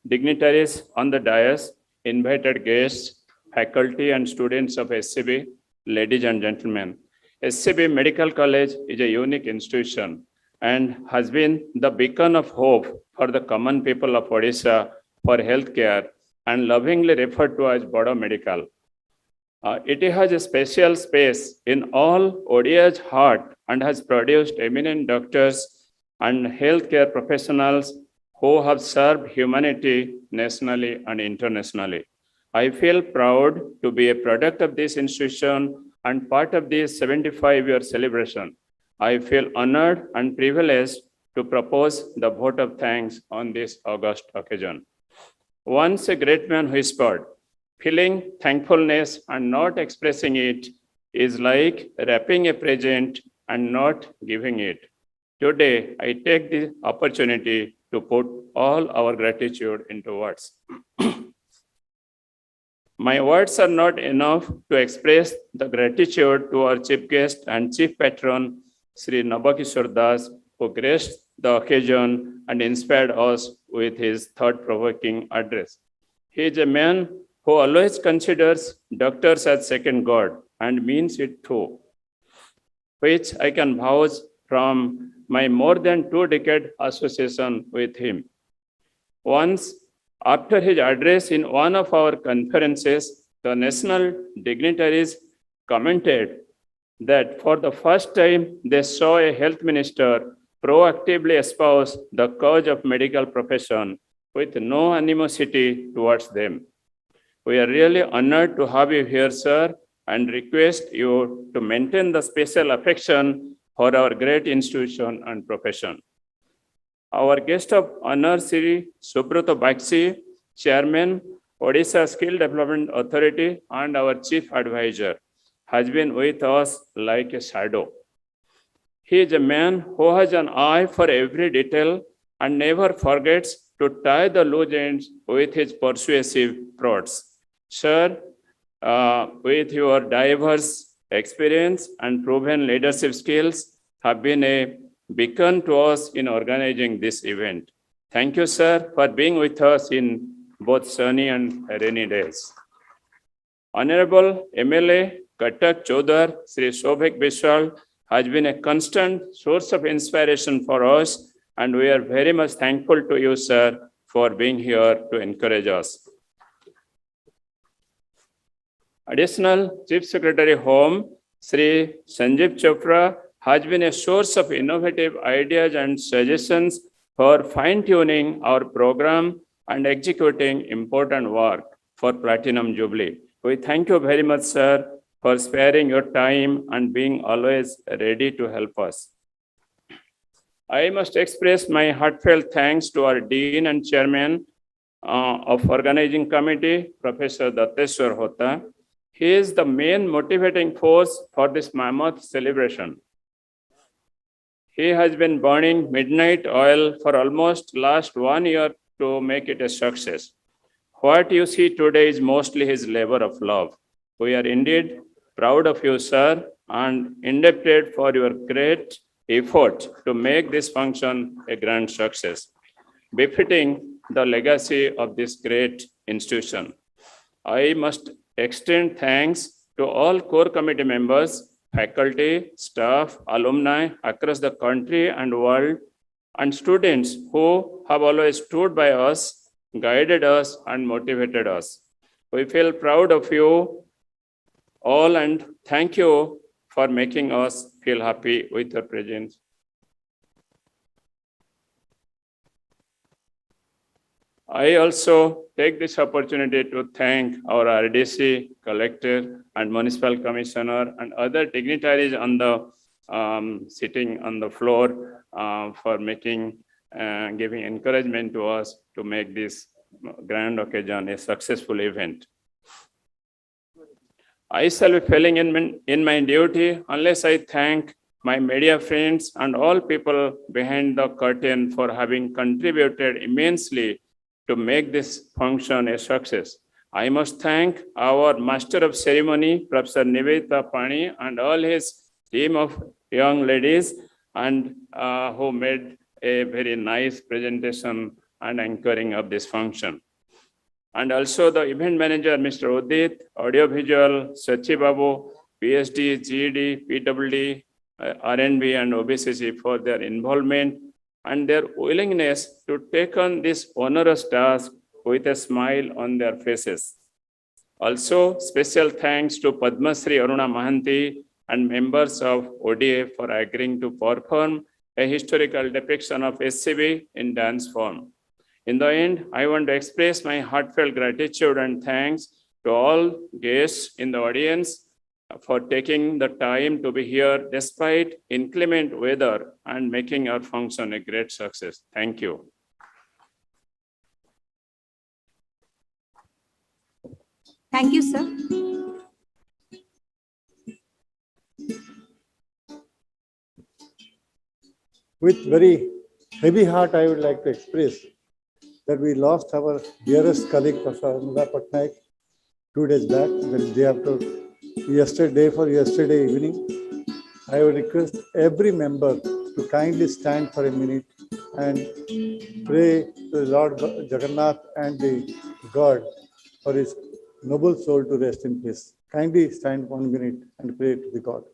dignitaries on the dais, invited guests, faculty and students of SCB, ladies and gentlemen. SCB Medical College is a unique institution and has been the beacon of hope for the common people of Odisha for healthcare and lovingly referred to as Bodo Medical. It has a special space in all Odia's heart and has produced eminent doctors and healthcare professionals who have served humanity nationally and internationally. I feel proud to be a product of this institution and part of this 75-year celebration. I feel honored and privileged to propose the vote of thanks on this august occasion. Once a great man whispered, feeling thankfulness and not expressing it is like wrapping a present and not giving it. Today, I take the opportunity to put all our gratitude into words. My words are not enough to express the gratitude to our chief guest and chief patron, Sri Nabakishwar Das, who graced the occasion and inspired us with his thought-provoking address. He is a man who always considers doctors as second God and means it too, which I can vouch from my more than 2-decade association with him. Once, after his address in one of our conferences, the national dignitaries commented that for the first time they saw a health minister proactively espouse the cause of medical profession with no animosity towards them. We are really honored to have you here, sir, and request you to maintain the special affection for our great institution and profession. Our guest of honor, Sri Subrata Bakshi, Chairman, Odisha Skill Development Authority, and our Chief Advisor, has been with us like a shadow. He is a man who has an eye for every detail and never forgets to tie the loose ends with his persuasive prods. Sir, with your diverse experience and proven leadership skills, have been a beacon to us in organizing this event. Thank you, sir, for being with us in both sunny and rainy days. Honorable MLA Katak Chodar, Sri Shobhik Bishwal, has been a constant source of inspiration for us, and we are very much thankful to you, sir, for being here to encourage us. Additional Chief Secretary Home, Sri Sanjeev Chopra, has been a source of innovative ideas and suggestions for fine-tuning our program and executing important work for Platinum Jubilee. We thank you very much, sir, for sparing your time and being always ready to help us. I must express my heartfelt thanks to our Dean and Chairman of Organizing Committee, Professor Datteshwar Hota. He is the main motivating force for this mammoth celebration. He has been burning midnight oil for almost last 1 year to make it a success. What you see today is mostly his labor of love. We are indeed proud of you, sir, and indebted for your great effort to make this function a grand success, befitting the legacy of this great institution. I must extend thanks to all core committee members, faculty, staff, alumni across the country and world, and students who have always stood by us, guided us, and motivated us. We feel proud of you all and thank you for making us feel happy with your presence. I also take this opportunity to thank our RDC, collector, and municipal commissioner, and other dignitaries on the sitting on the floor for making, giving encouragement to us to make this grand occasion a successful event. I shall be failing in my duty unless I thank my media friends and all people behind the curtain for having contributed immensely to make this function a success. I must thank our Master of Ceremony, Professor Nivedita Pani, and all his team of young ladies and who made a very nice presentation and anchoring of this function. And also the event manager, Mr. Udit, audiovisual, Sachi Babu, PSD, GED, PWD, R&B, and OBCC for their involvement and their willingness to take on this onerous task with a smile on their faces. Also, special thanks to Padma Shri Aruna Mahanti and members of ODA for agreeing to perform a historical depiction of SCB in dance form. In the end, I want to express my heartfelt gratitude and thanks to all guests in the audience for taking the time to be here despite inclement weather and making our function a great success. Thank you. Thank you, sir. With very heavy heart, I would like to express that we lost our dearest colleague, Professor Ananda Patnaik, 2 days back, the day after yesterday evening. I would request every member to kindly stand for a minute and pray to the Lord Jagannath and the God for his noble soul to rest in peace. Kindly stand 1 minute and pray to the God.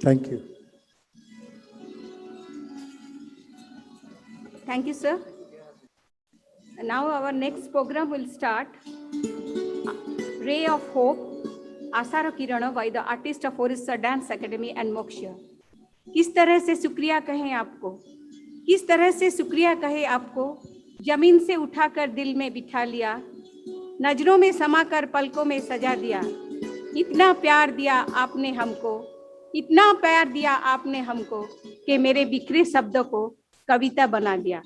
Thank you. Thank you, sir. And now our next program will start. Ray of Hope, Asara Kirana by the artist of Orissa Dance Academy and Moksha. किस तरह से शुक्रिया कहें आपको, किस तरह से शुक्रिया कहे आपको, जमीन से उठाकर दिल में बिठा लिया, नजरों में समाकर पलकों में सजा दिया, इतना प्यार दिया आपने हमको, इतना प्यार दिया आपने हमको कि मेरे बिखरे शब्दों को कविता बना दिया.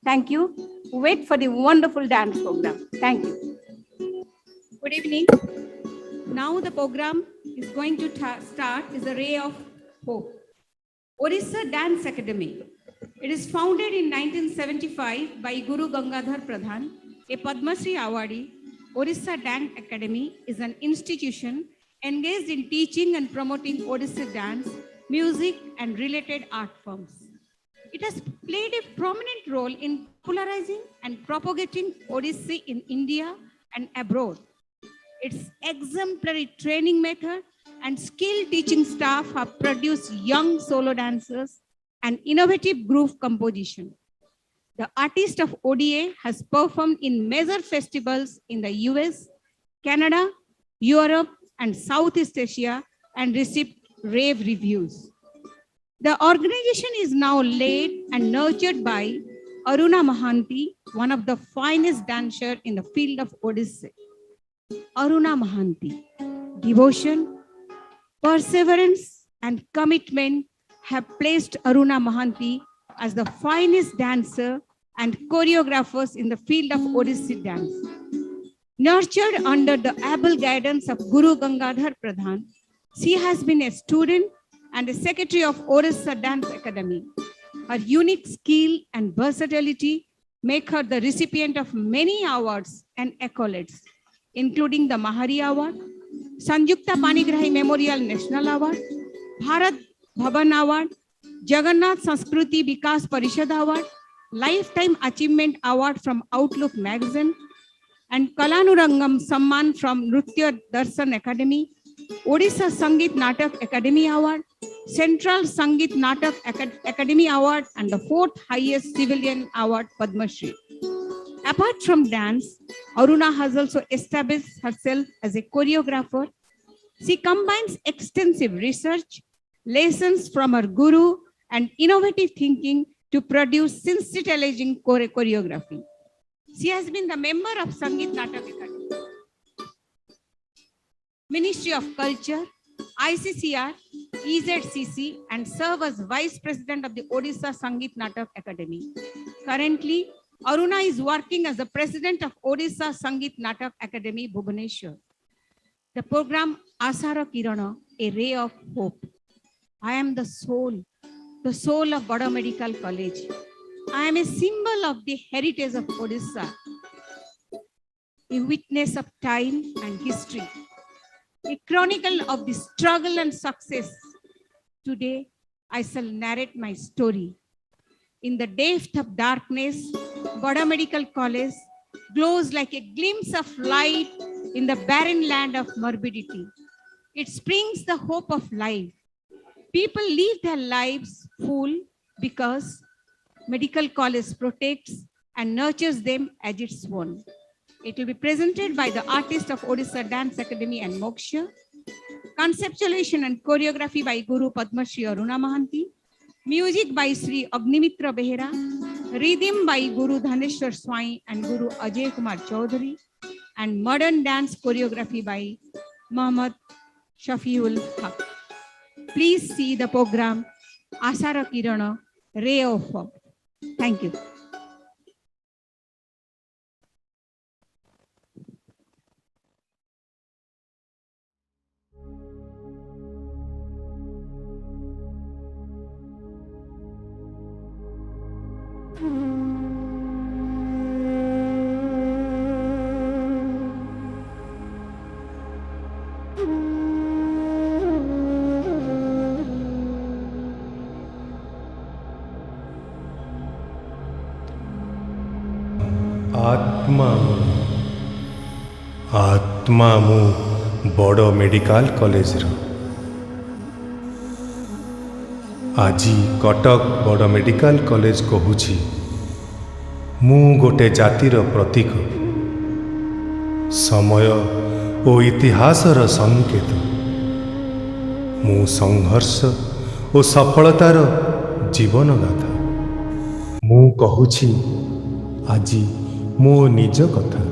Thank you. Wait for the wonderful dance program. Thank you. Good evening. Now the program is going to start is a Ray of Hope. Orissa Dance Academy It is founded in 1975 by Guru Gangadhar Pradhan, a Padma Shri awardee. Odisha Dance Academy is an institution engaged in teaching and promoting Odisha dance, music, and related art forms. It has played a prominent role in popularizing and propagating Odissi in India and abroad. Its exemplary training method and skilled teaching staff have produced young solo dancers and innovative group composition. The artist of ODA has performed in major festivals in the US, Canada, Europe, and Southeast Asia and received rave reviews. The organization is now led and nurtured by Aruna Mahanti, one of the finest dancers in the field of Odissi. Aruna Mahanti, devotion, perseverance, and commitment have placed Aruna Mahanti as the finest dancer and choreographers in the field of Odissi dance. Nurtured under the able guidance of Guru Gangadhar Pradhan, she has been a student and a secretary of Odisha Dance Academy. Her unique skill and versatility make her the recipient of many awards and accolades, including the Mahari Award, Sanjukta Panigrahi Memorial National Award, Bharat Bhavan Award, Jagannath Sanskruti Vikas Parishad Award, Lifetime Achievement Award from Outlook Magazine, and Kalanurangam Samman from Nritya Darshan Academy, Odisha Sangeet Natak Academy Award, Central Sangeet Natak Academy Award, and the fourth highest civilian award, Padma Shri. Apart from dance, Aruna has also established herself as a choreographer. She combines extensive research, lessons from her guru, and innovative thinking to produce sensitizing choreography. She has been the member of Sangeet Natak Academy, Ministry of Culture, ICCR, EZCC, and serve as Vice President of the Odisha Sangeet Natak Academy. Currently, Aruna is working as the President of Odisha Sangeet Natak Academy, Bhubaneswar. The program Asara Kirana, a ray of hope. I am the soul of Bada Medical College. I am a symbol of the heritage of Odisha, a witness of time and history, a chronicle of the struggle and success. Today, I shall narrate my story. In the depth of darkness, Bada Medical College glows like a glimpse of light in the barren land of morbidity. It springs the hope of life. People live their lives full because medical college protects and nurtures them as its own. It will be presented by the artist of Odisha Dance Academy and Moksha. Conceptualization and choreography by Guru Padma Shri Aruna Mahanti. Music by Sri Agnimitra Behera. Rhythm by Guru Dhaneshwar Swai and Guru Ajay Kumar Chaudhary. And modern dance choreography by Muhammad Shafiul Haq. Please see the program Asara Kirana, Ray of Hope. Thank you. आत्मा मु बड़ medical college आजी कटक बड़ medical college कहूची मु गोटे जातिर प्रतीक समय ओ इतिहासर संकेत मु संघर्ष ओ सफलतार जीवन गाथा मु कहूची आजी मो निज कथा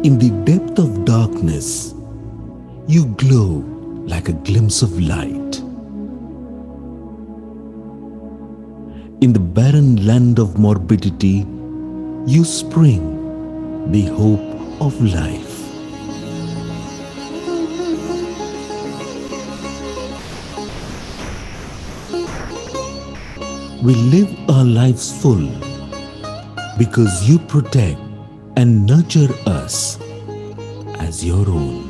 In the depth of darkness, you glow like a glimpse of light. In the barren land of morbidity, you spring the hope of life. we live our lives full because you protect and nurture us as your own.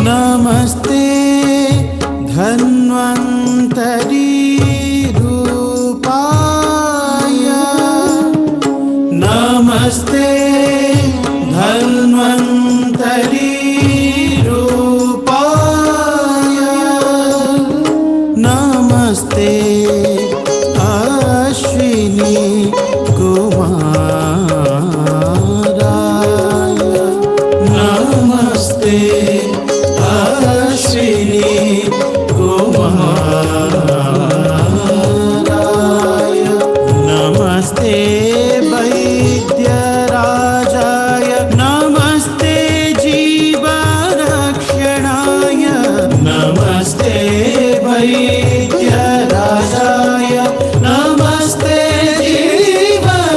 नमस्ते धन्वन्तरी रूपाय नमस्ते धन्वन्तरी रूपाय नमस्ते अश्विनी कुमाराय नमस्ते अश्विनी कुमाराय नमस्ते वैद्यराजाय नमस्ते जीवरक्षणाय नमस्ते वैद्यराजाय नमस्ते जीवरक्षणाय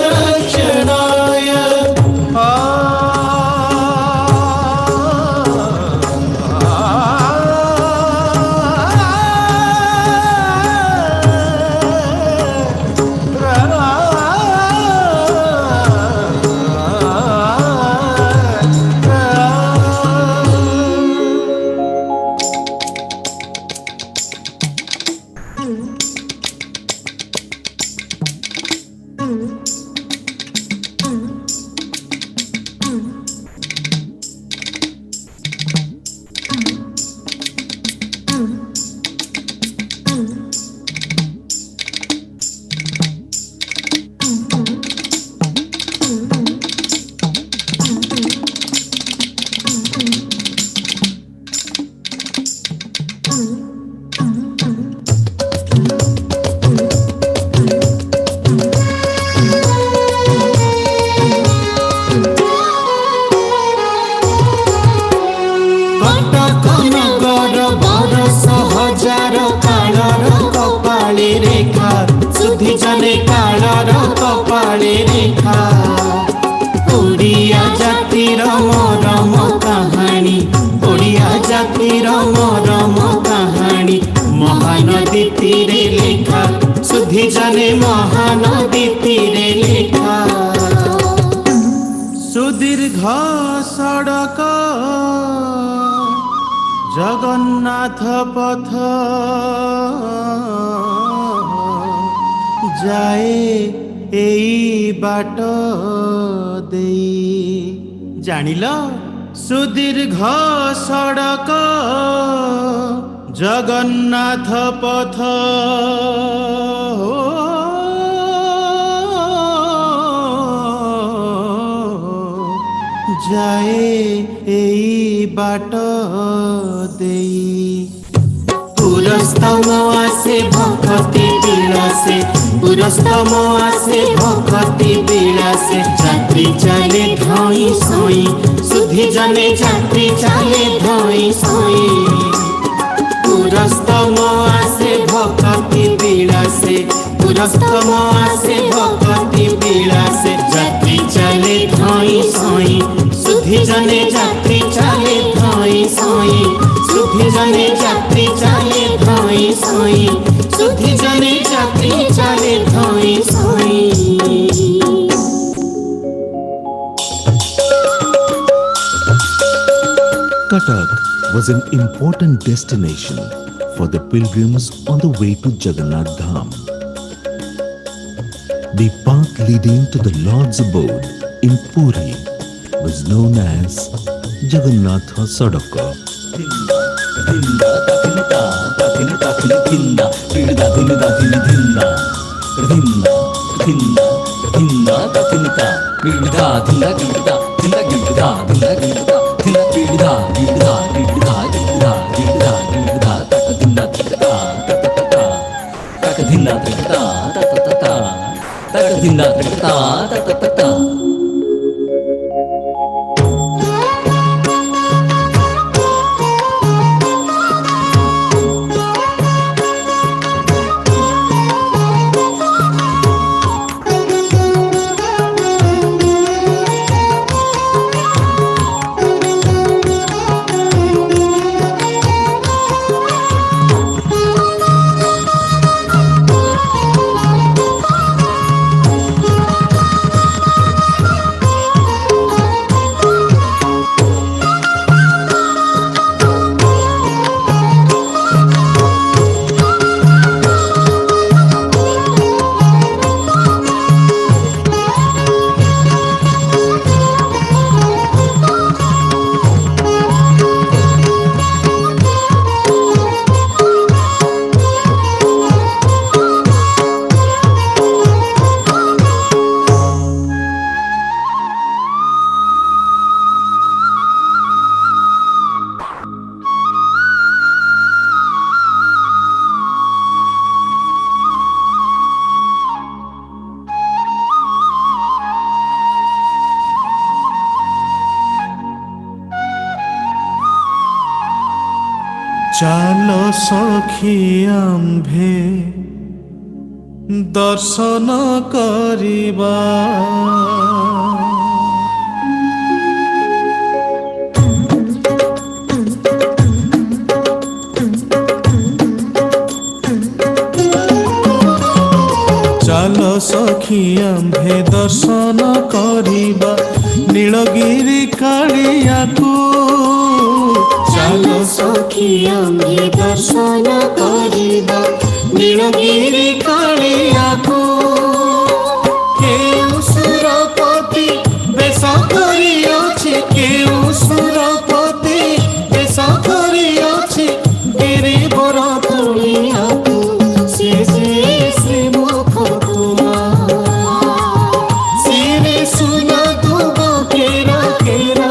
सुधिजने काळर कपाळे रेखा ओडिया जातिर मरम कहानी ओडिया जातिर मरम कहानी महानदी तीरे लेखा सुधिजने महानदी तीरे लेखा सुदीर्घ सड़क जगन्नाथ पथ जाए एई बाट देई जानिल सुदीर्घ सड़क जगन्नाथ पथ जाए एई बाट देई पुरस्तम आसे भक्ति बिलासे पुरस्तम आसे भक्ति बिलासे जात्री चले धई सोई सुधी जने यात्री चले धई सोई पुरस्तम आसे भक्ति बिलासे पुरस्तम आसे भक्ति बिलासे यात्री चले धई सोई सुधी जने यात्री चले धई सोई सुधी जने यात्री चले धई सोई सुधी जने यात्री चले धई सोई Cuttack was an important destination for the pilgrims on the way to Jagannath Dham. The path leading to the Lord's abode in Puri was known as Jagannatha Sadaka. चालो सखी आम्भे दर्शन करिबा चालो सखी आम्भे दर्शन करिबा नीलगिरी कालिया को चालो सखी आम्भे दर्शन करिबा नीलगिरी कालिया को केउ सुरपति बेस करिअछि केउ सुरपति बेस करिअछि गिरिवर तुलिया को से जे श्री मुख कुमार सिरे सुना दुब केरा केरा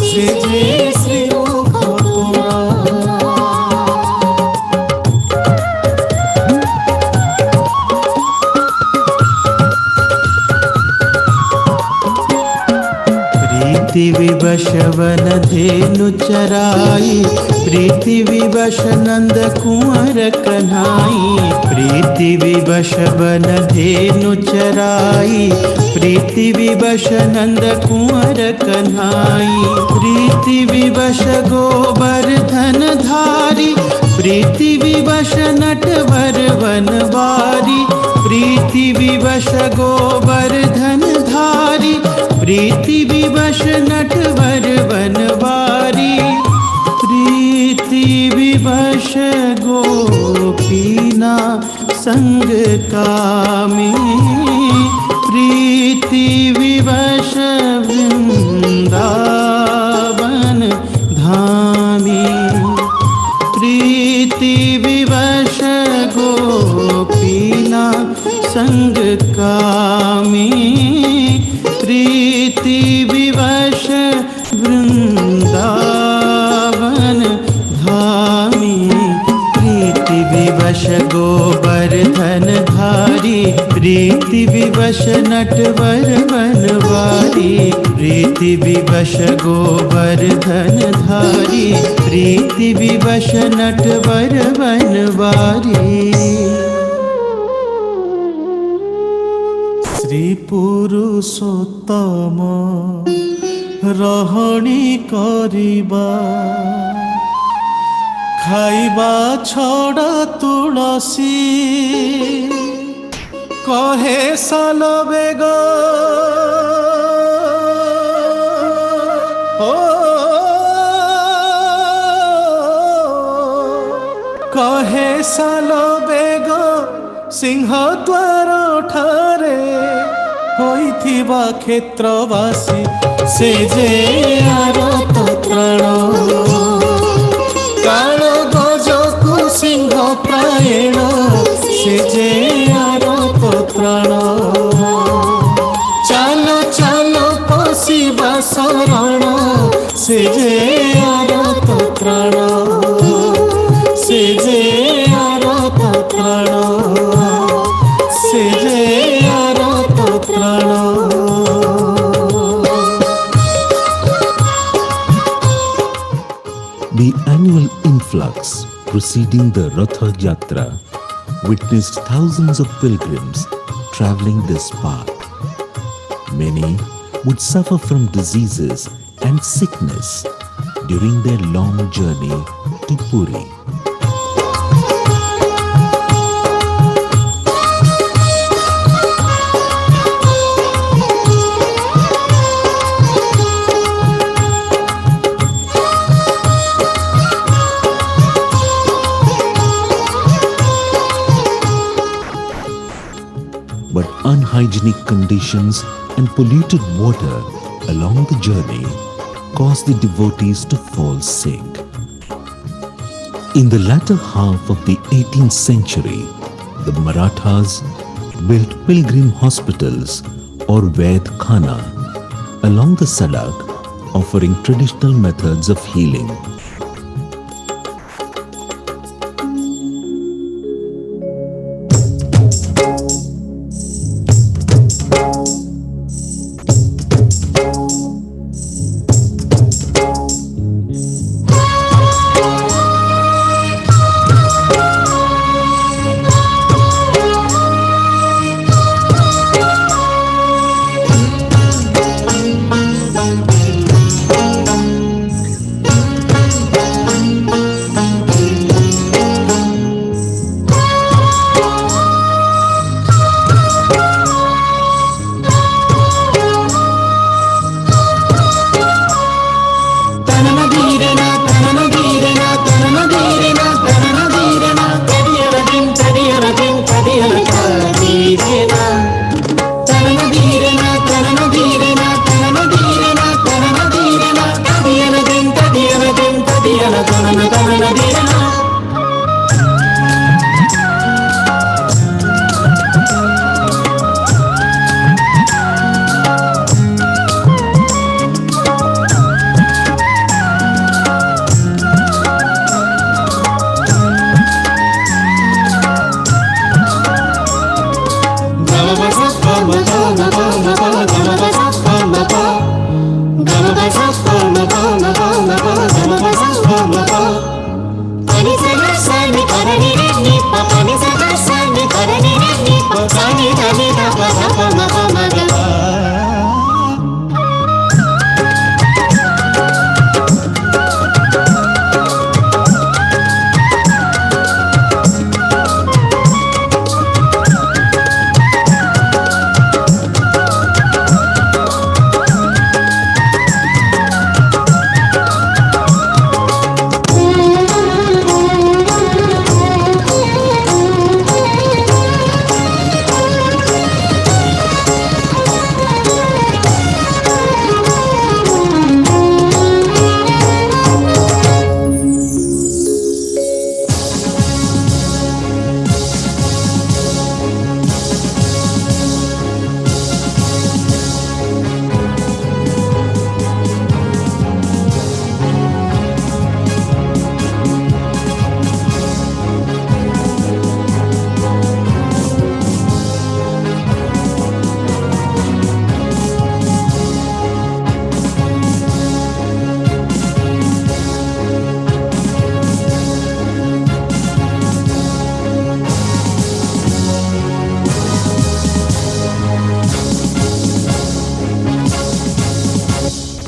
से जे श्री प्रीति विवशवन धेनु चराई प्रीति विवश नंद कुंवर कन्हाई प्रीति विवशवन धेनु चराई प्रीति विवश नंद कुंवर कन्हाई प्रीति विवश गोवर्धन धारी प्रीति विवश नटवर वनवारी प्रीति विवश गोवर्धन धारी प्रीति विवश नटवर वनवारी प्रीति विवश गोपीना संग कामी प्रीति विवश वृंदावन धामी प्रीति विवश गोपीना संग कामी प्रीति विवश वृंदावन धामी प्रीति विवश गोबर गोवर्धन धारी प्रीति विवश नटवर बनवारी प्रीति विवश गोवर्धन धारी प्रीति विवश नटवर बनवारी श्री पुरुषोत्तम रहणी करिबा खाइबा छोड़ा तुलसी कहे साल बेग कहे साल बेग सिंह द्वार ठारे होइथिबा क्षेत्रवासी से जे आरत त्राण काल गजकु सिंह प्रायण से जे आरत त्राण चाल चाल पशिबा शरण से जे आरत त्राण से जे आरत त्राण से जे आरत त्राण The annual influx preceding the Ratha Yatra witnessed thousands of pilgrims traveling this path. Many would suffer from diseases and sickness during their long journey to Puri. But unhygienic conditions and polluted water along the journey caused the devotees to fall sick. In the latter half of the 18th century, the Marathas built pilgrim hospitals or Ved Khana along the Sadak, offering traditional methods of healing.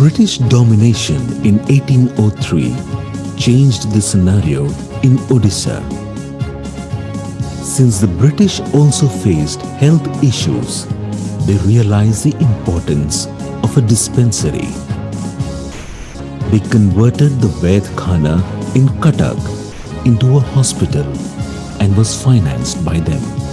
British domination in 1803 changed the scenario in Odisha. Since the British also faced health issues, they realized the importance of a dispensary. They converted the Vaid Khana in Cuttack into a hospital and was financed by them.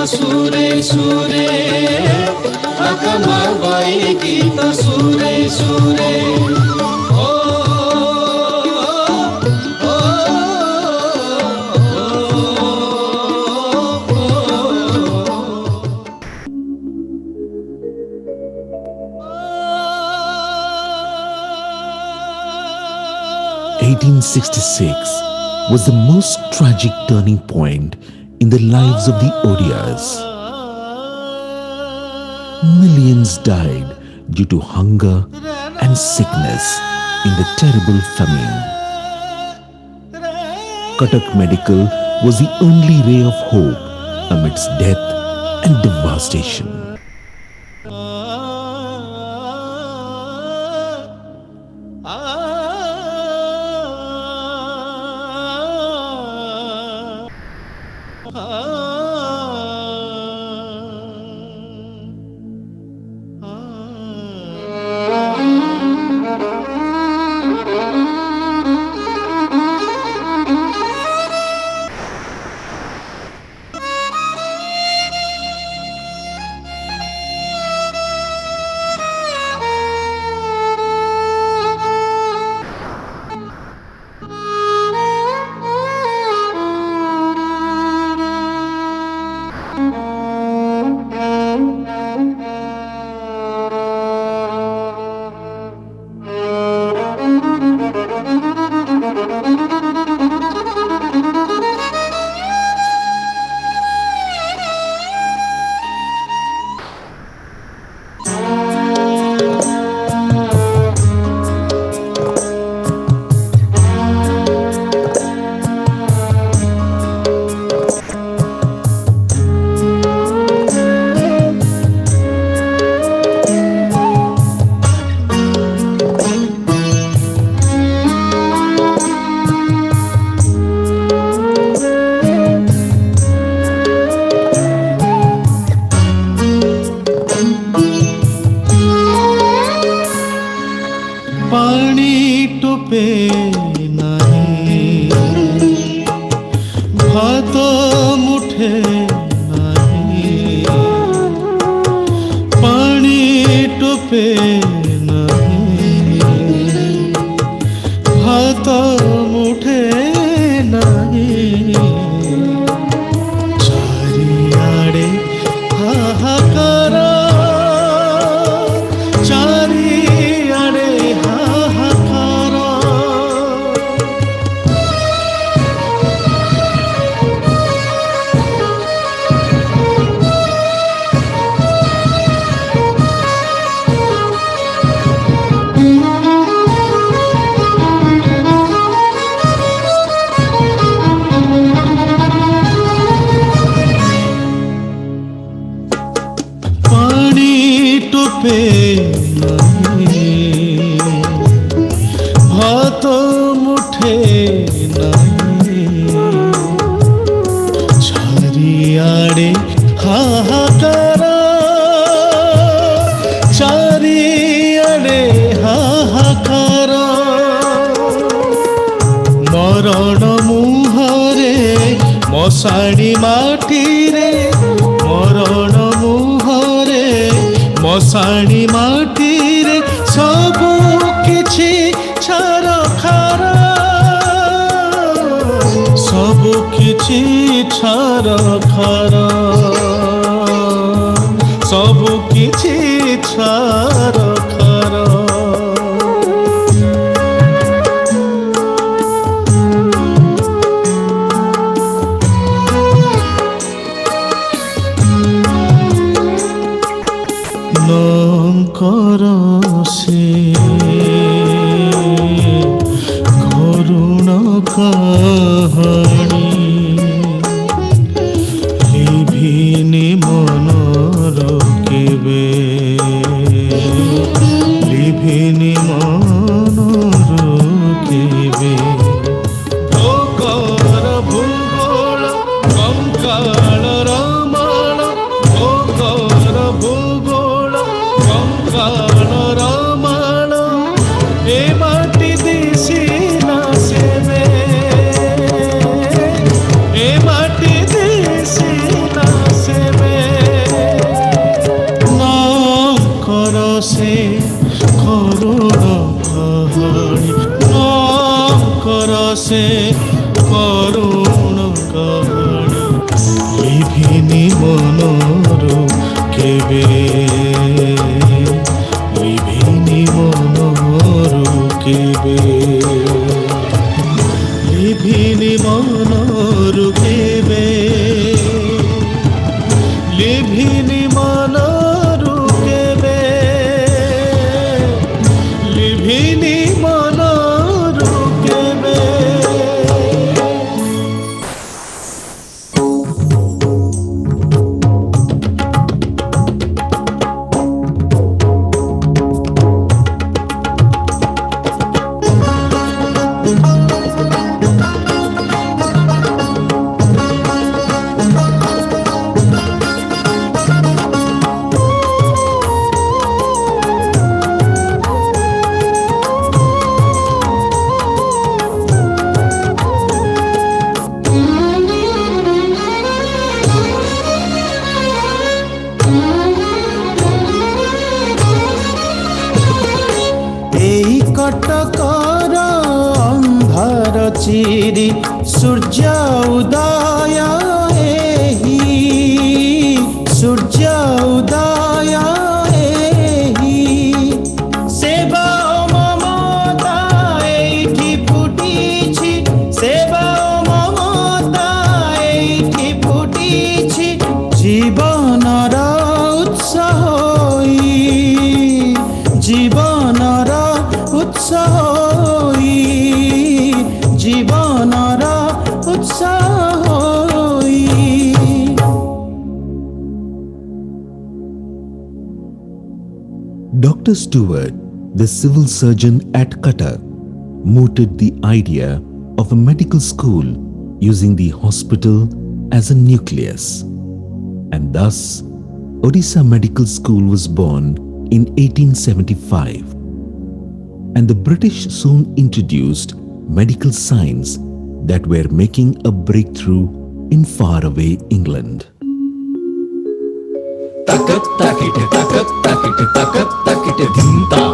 Sure, sure. 1866 was the most tragic turning point in the lives of the Odias. Millions died due to hunger and sickness in the terrible famine. Cuttack Medical was the only ray of hope amidst death and devastation. নাই ভাত মুঠে নাই চারিআড়ে হাহাকার চারিআড়ে হাহাকার মরণ মুহরে মশাଣି মাটিরে মরণ মুহরে মশাଣି মাটিরে ସବୁ କିଛି ଛାରଖାର ସବୁ କିଛି ଛାରଖାର ସବୁ କିଛି ଛାରଖାର নঙ্কর সে করুণ কাহাণী লিভিনি মনর কেবে লিভিনি মনর কেবে ভোগর ভূগোল কঙ্কাল রমাল ভোগর ভূগোল কঙ্কাল রমাল এ মাটি দিশি না সেবে এ মাটি দিশি না সেবে নঙ্কর সে করুণ কাহাণী নঙ্কর সে করুণ কাহাণী লিভিনি মনর কেবে লিভিনি মনর কেবে লিভিনি মনর কেবে লিভিনি মনর কেবে লিভিনি মনর কেবে এই কটকর অন্ধার চিরি সূর্য উদয় এহি সূর্য উদয় এহি সেবা ও মমতা এইটি ফুটিছি সেবা ও মমতা এইটি ফুটিছি জীবনর উৎসাহ জীবনর উৎসাহ জীবনর উৎসাহ Dr. Stewart, the civil surgeon at Cuttack, mooted the idea of a medical school using the hospital as a nucleus. And thus, Odisha Medical School was born in 1875. And the British soon introduced medical science that were making a breakthrough in faraway England. Takat takite takat takite takat takite dhinta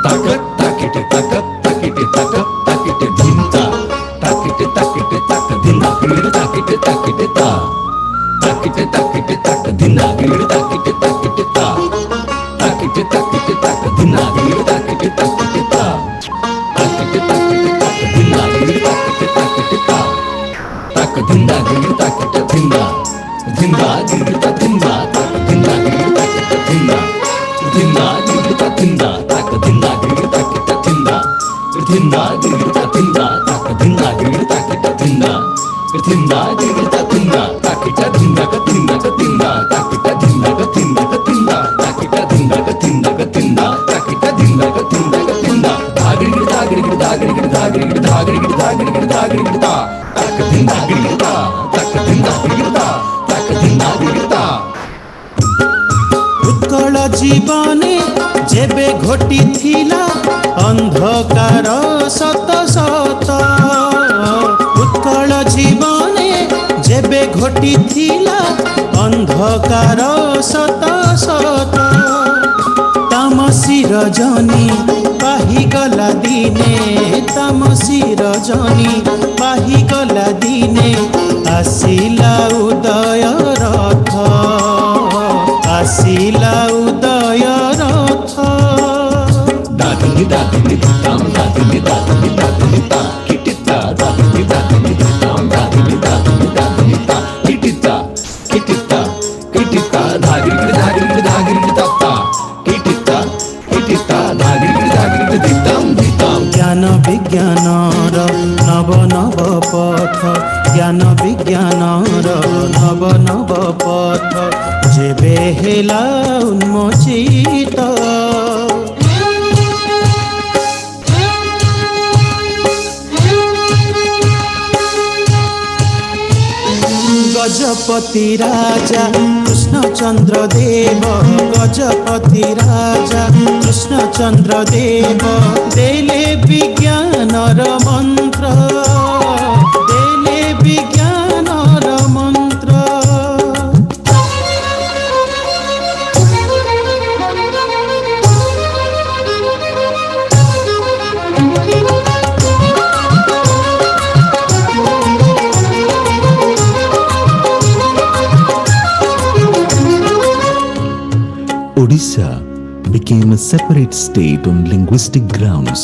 takat takite takat takite takat takite dhinta takite takite takat dhinta pir takite takite ta takite takite takat dhinta pir takite takite ta takite takite takat dhinta pir takite takite ta takite takite takat dhinta pir takite takite ta takat dhinta pir takite dhinta dhinta dhinta dhinta dhinda dhinda dhinda dhinda dhinda dhinda tak dhinda dhinda dhinda dhinda dhinda dhinda tak dhinda dhinda dhinda dhinda dhinda dhinda tak dhinda dhinda dhinda tak dhinda dhinda dhinda tak dhinda dhinda dhinda Utkal জীবনে যেবে ঘটি থিলা অন্ধকার শত শত উৎকল জীবনে যেবে ঘটি থিলা অন্ধকার শত শত তামসী রজনী পাহিগলা দিনে তামসী রজনী পাহিগলা দিনে আসিলা উদয় রথ আসিলা উদয় রথ জ্ঞান বিজ্ঞানর নব নব পথ জ্ঞান বিজ্ঞানর নব নব পথ যেবে হেলা উন্মোচিত গজপতি রাজা কৃষ্ণচন্দ্র দেব গজপতি রাজা কৃষ্ণচন্দ্র দেব দেলে বিজ্ঞানর মন্ত্র দেলে বিজ্ঞানর মন্ত্র Odisha became a separate state on linguistic grounds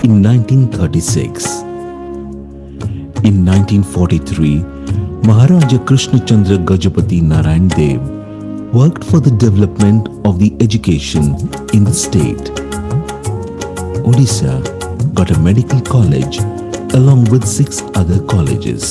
in 1936. In 1943, Maharaja Krishna Chandra Gajapati Narayan Dev worked for the development of the education in the state. Odisha got a medical college along with 6 other colleges.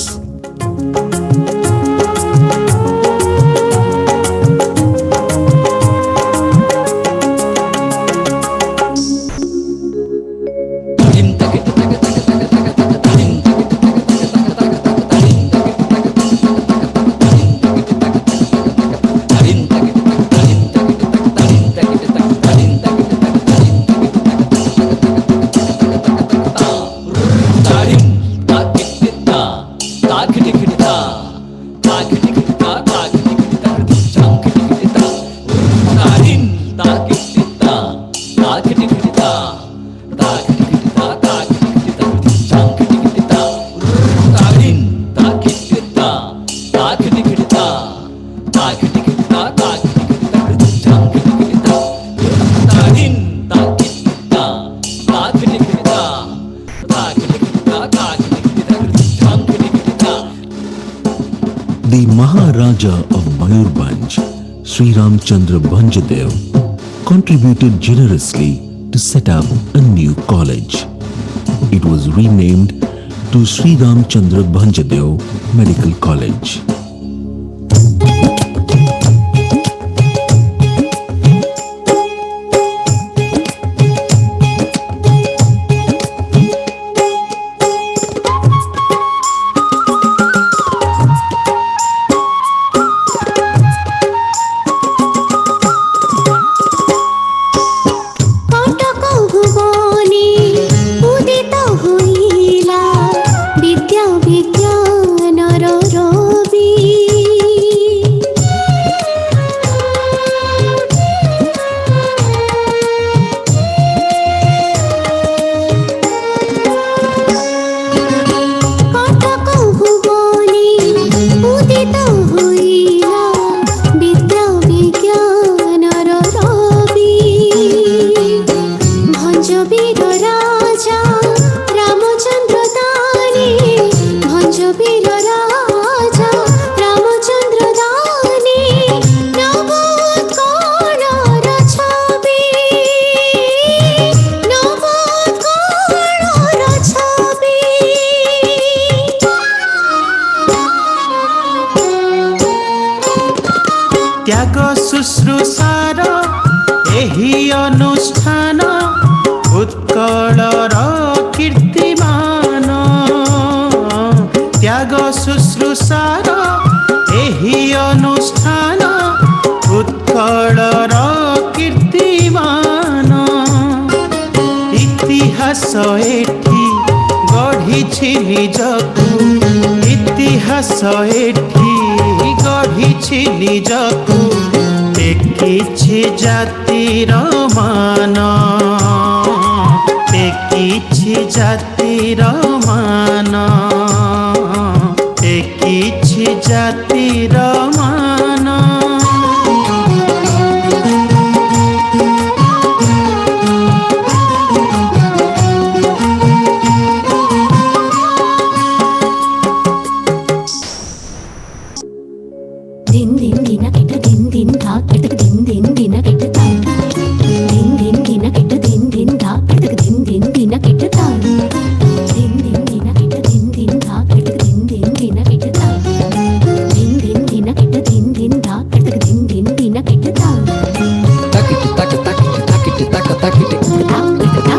The Maharaja of Mayurbhanj, Sri Ramchandra Bhanjadev, contributed generously to set up a new college. It was renamed to Sri Ramchandra Bhanjadev Medical College. বিজ্ঞানর রবি ତୁଷାର ଏହି ଅନୁଷ୍ଠାନ ଉତ୍କଳର କୀର୍ତ୍ତିମାନ ଇତିହାସ ଏଠି ଗଢ଼ିଛି ନିଜକୁ ଇତିହାସ ଏଠି ଗଢ଼ିଛି ନିଜକୁ ଟେକିଛି ଜାତିର ମାନ ଟେକିଛି ଜାତିର ମାନ ଟେକିଛି ଜାତିର ମାନ Din din dina kita din din da kita din din dina kita ta. Din din dina kita din din da kita din din dina kita ta. Din din dina kita din din da kita din din dina kita ta. Din din dina kita din din da kita din din dina kita ta. takiti tak takiti takiti tak takiti Ta kita ta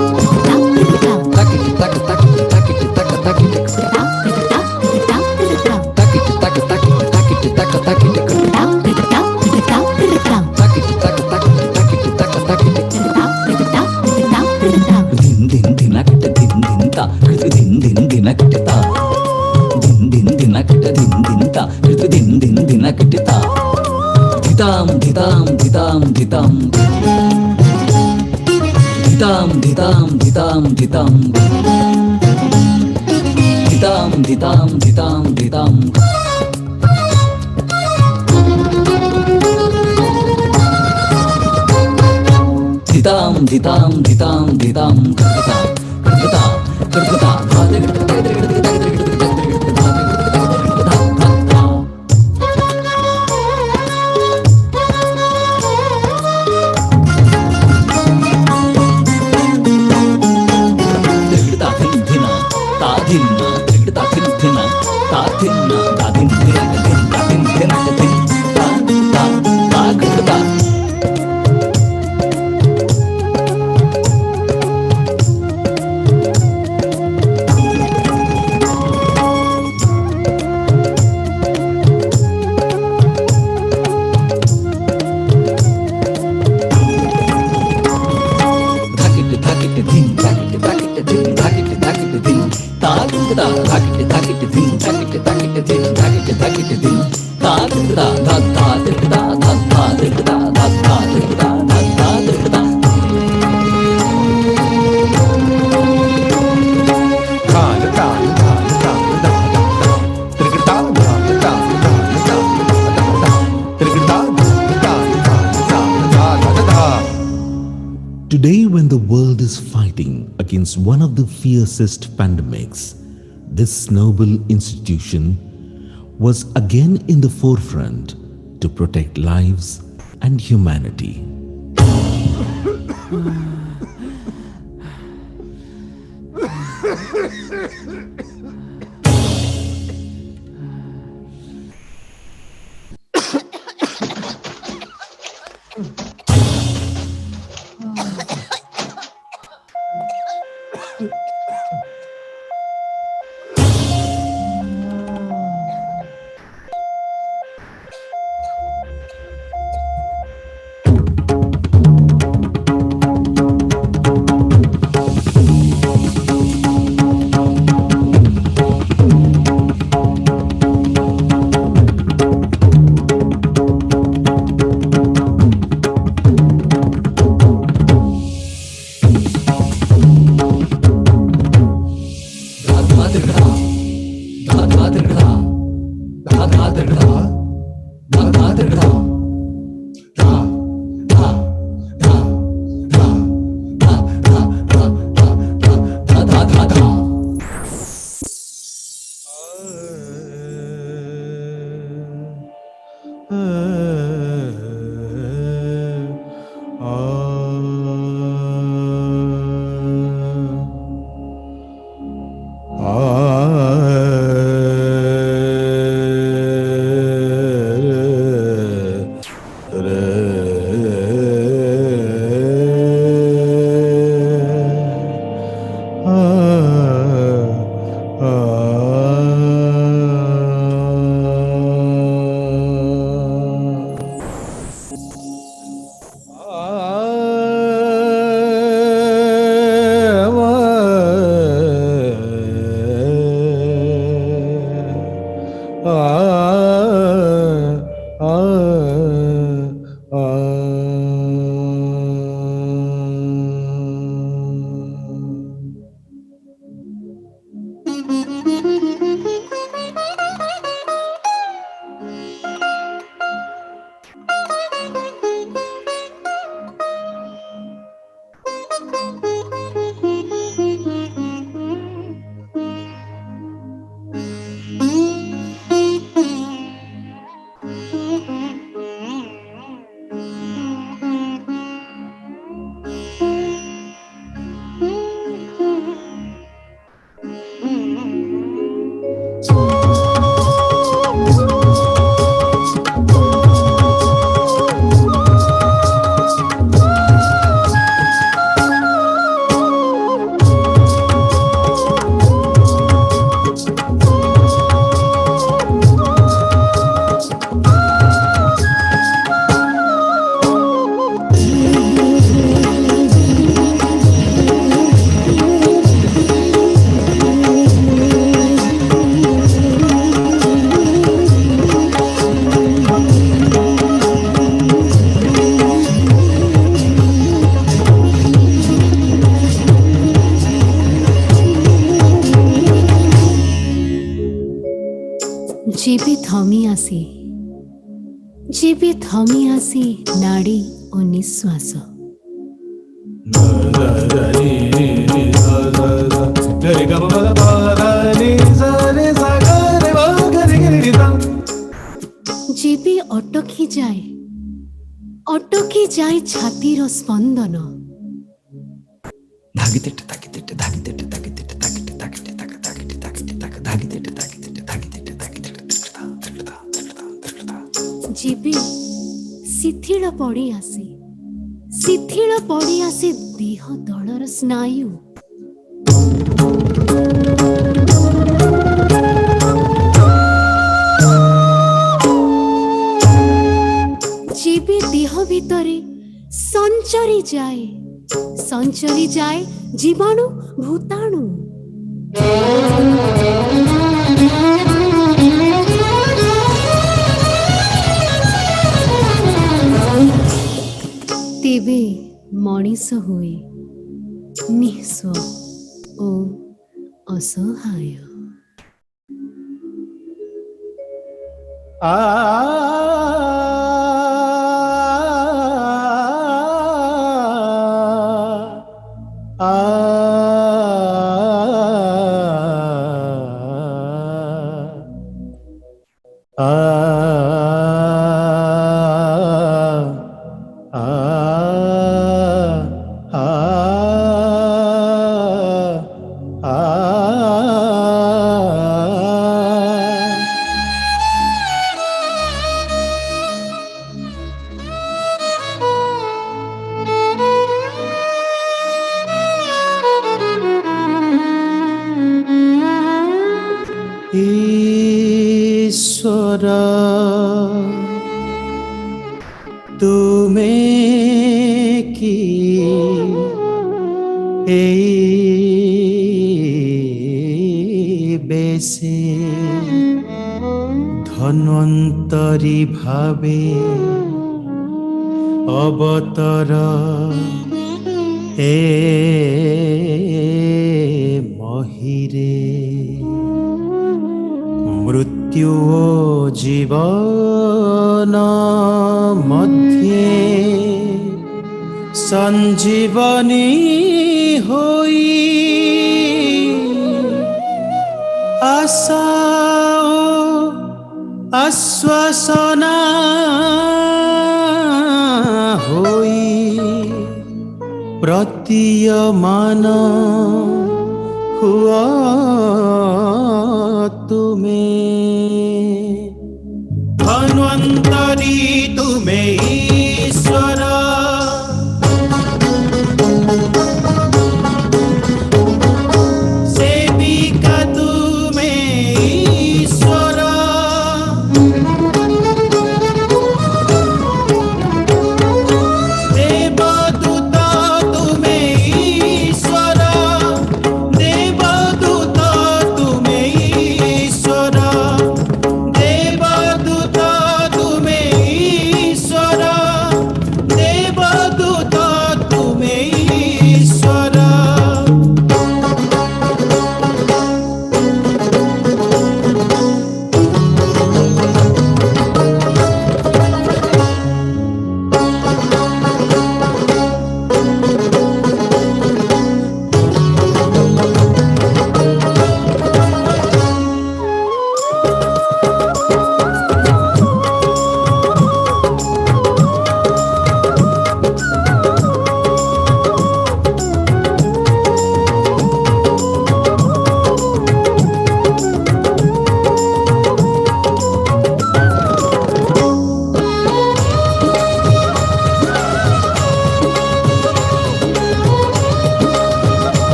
ta kita ta. takiti tak takiti takiti tak takiti Ta kita ta kita ta kita ta. takiti tak takiti takiti tak takiti Ta kita ta kita ta kita ta. takiti tak takiti takiti tak takiti Ta kita ta kita ta kita ta. din din dinakita din din ta kritu din din dinakita ta din din dinakita din din ta kritu din din dinakita ta dhitam dhitam dhitam dhitam dhitam dhitam dhitam dhitam dhitam dhitam dhitam dhitam dhitam dhitam dhitam dhitam krita krita krita dhate krita Today, when the world is fighting against one of the fiercest pandemics, this noble institution was again in the forefront to protect lives and humanity. जेबे थमी आसी नाड़ी ओ निश्वास जेबे अटकी जाए छातीर स्पंदन धागितेटे धागितेटे धागितेटे धागितेटे धागितेटे धागितेटे धागितेटे धागितेटे धागितेटे धागितेटे धागितेटे धागितेटे जेबे शिथिल पड़ी आसे देह दलर स्नायु जेबे देह भितरे संचरी जाए जीवाणु भूताणु तेबे मनीष हुए निस्व ओ असहाय ईश्वर तुमे की बेसे धन्वन्तरी भावे अवतर ए महिरे मृत्यु ओ जीवन मध्ये संजीवनी होई आशा ओ आश्वासना होई प्रतीयमान हुआ तुम्हें धन्वन्तरी तुम्हें ईश्वर सेविका तुम्हें ईश्वर देवदूत तुम्हें ईश्वर देवदूत तुम्हें ईश्वर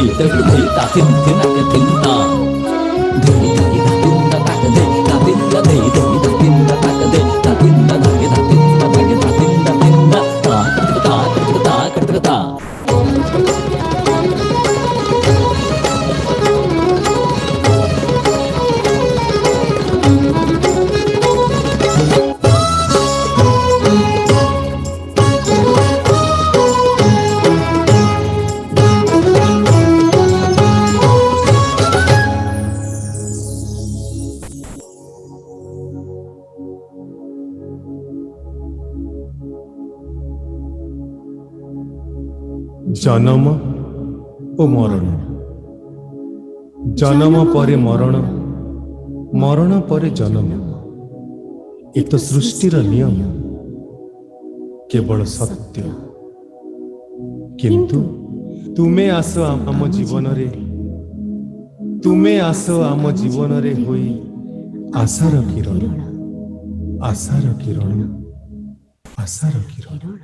धई धई धई ता दिन दिनक दिनता धई धई ता दिन तक दे ता दिन धई धई ता दिन तक दे ता दिन धई ता दिन तक ता दिन ता ता जन्म ओ मरण जन्म परे मरण मरण परे जन्म ये तो सृष्टिर नियम केवल सत्य किंतु तुमे आस आम जीवन रे तुमे आस आम जीवन रे होई आशार किरण आशार किरण आशार किरण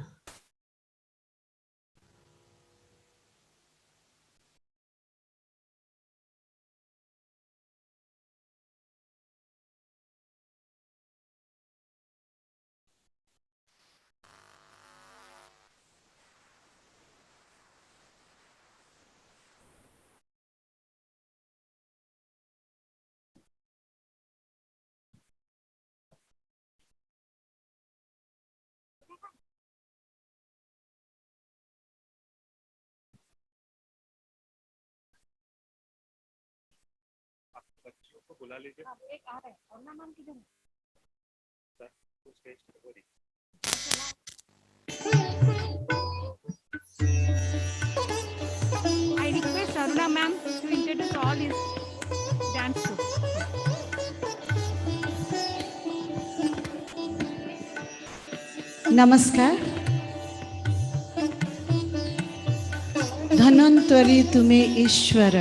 बच्चियों को बुला लीजिए। एक आ रहा है और नाम किधर है? सर, वो स्टेज पे हो रही। I request Aruna ma'am to introduce all his dance groups. नमस्कार। धनंतरी तुमे ईश्वर,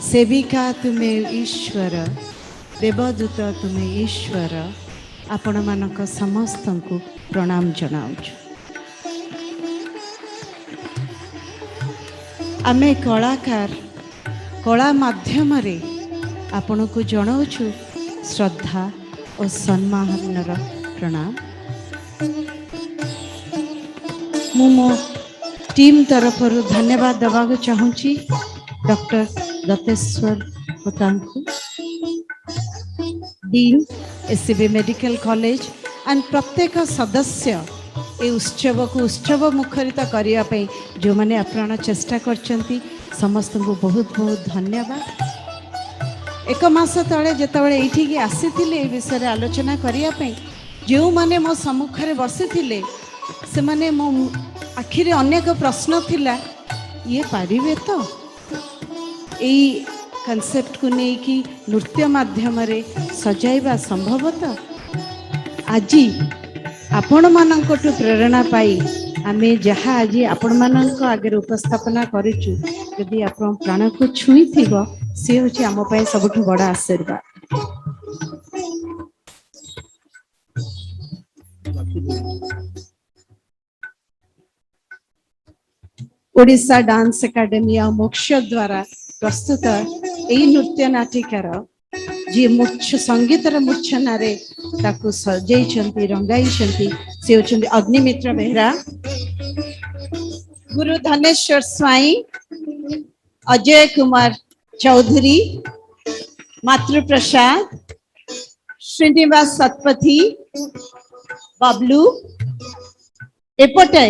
सेविका तुमे ईश्वर, देवदूत तुमे ईश्वर। आपण मानक समस्त को प्रणाम जनाऊँ। आमे कलाकार कला माध्यम रे आपण को जनाऊँ श्रद्धा और सम्मान प्रणाम। मो टीम तरफ धन्यवाद देवाक चाहूँगी डॉक्टर दत्तेश्वर होता dean SCB medical college and प्रत्येक सदस्य ए उत्सव को उत्सव मुखरित करने जो मैंने अप्राण चेष्टा करछंती समस्त को बहुत बहुत धन्यवाद। एक मास तले जितेबाला ये आसी विषय आलोचना करने जो मैंने मो सम्मुखें बसी से माने मो आखिरे अनेक प्रश्न थिला ये पारिबे तो यही कॉन्सेप्ट को लेकिन नृत्य माध्यम रे सजाइबा संभवतः आज आपण मानकटू प्रेरणा पाई आमे जहाँ आज आपण मानक आगे उपस्थापना करिचु यदि आपण प्राण को छुई थिबो से होची आम पई सबठु बड़ा आशीर्वाद। ओडिशा डांस एकेडमी और मोक्ष द्वारा प्रस्तुत यही नृत्य नाटिकार जी मूर्छ संगीतर मूर्छना रे ताकू सजई रंगाई से होचंती अग्निमित्र बेहरा, गुरु धनेश्वर स्वाई, अजय कुमार चौधरी, मातृप्रसाद, श्रीनिवास सतपथी, बबलू एपटे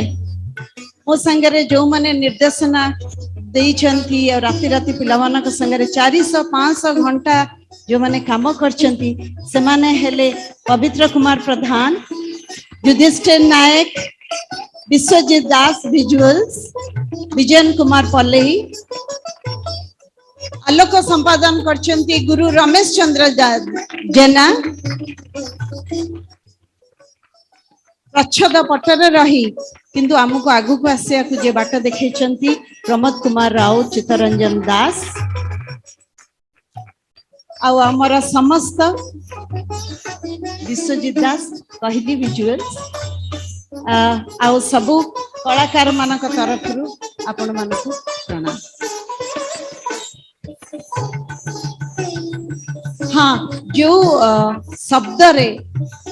मो संगे जो मैंने निर्देशना देइछंती और राति राति पिलामानक संगे 400-500 घंटा जो मैंने काम करछंती से माने हेले पवित्र कुमार प्रधान, युधिष्ठिर नायक, विश्वजीत दास विजुअल्स, विजयन कुमार पल्लई, आलोक संपादन करछंती गुरु रमेश चंद्र जेना, प्रच्छद पटर रही किंतु आमको आगु को आसिया को जे बाट देखैछंती प्रमोद कुमार राव, चित्तरंजन दास आउ आमर समस्त विश्वजीत दास कहली विजुअल्स आउ सबु कलाकार मानक तरफ आपण मानक प्रणाम। हाँ जो शब्द रे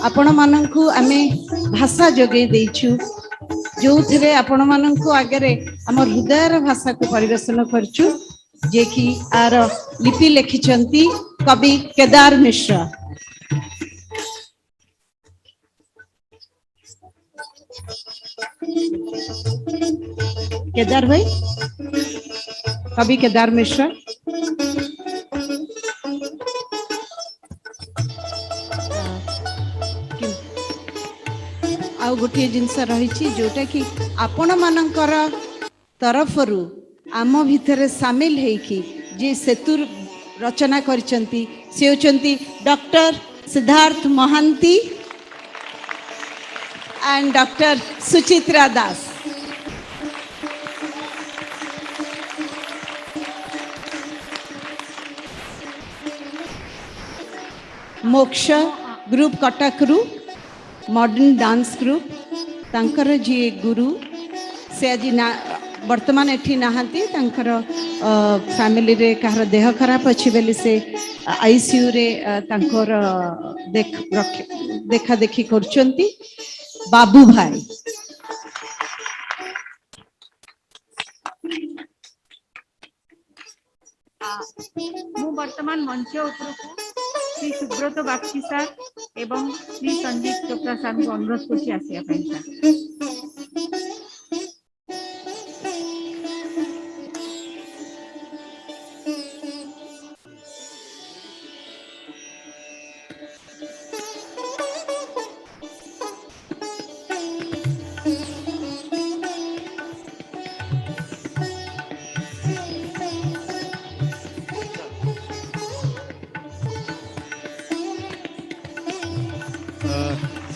आपण मानकु आमे भाषा जोगे देइछु जो थे आपण मानकु आगे आम हृदयर भाषा को परिवेशन करछु जे कि आर लिपि लिखिछंती कवि केदार मिश्र। केदार भाई, कवि केदार मिश्र। आ गोटे जिनस रही जोटा कि आपण मानकर तरफरु आम भितर सामिल हेकी जे सेतु रचना करचंती से होचंती doctor Siddharth Mohanty and doctor Suchitra Das. Moksha group कटकरू मॉडर्न डांस ग्रुप तांकर जी गुरु से आज ना वर्तमान एठी नाहांती तांकर फैमिली रे कहार देह खराब अछि बेली से आईसीयू रे तांकर देखा देखी करचंती बाबू भाई। मु वर्तमान मंच उपरकू श्री सुब्रत बागची सार एवं श्री संदीप चोपड़ा सार को अनुरोध करछि आसिया पई सार।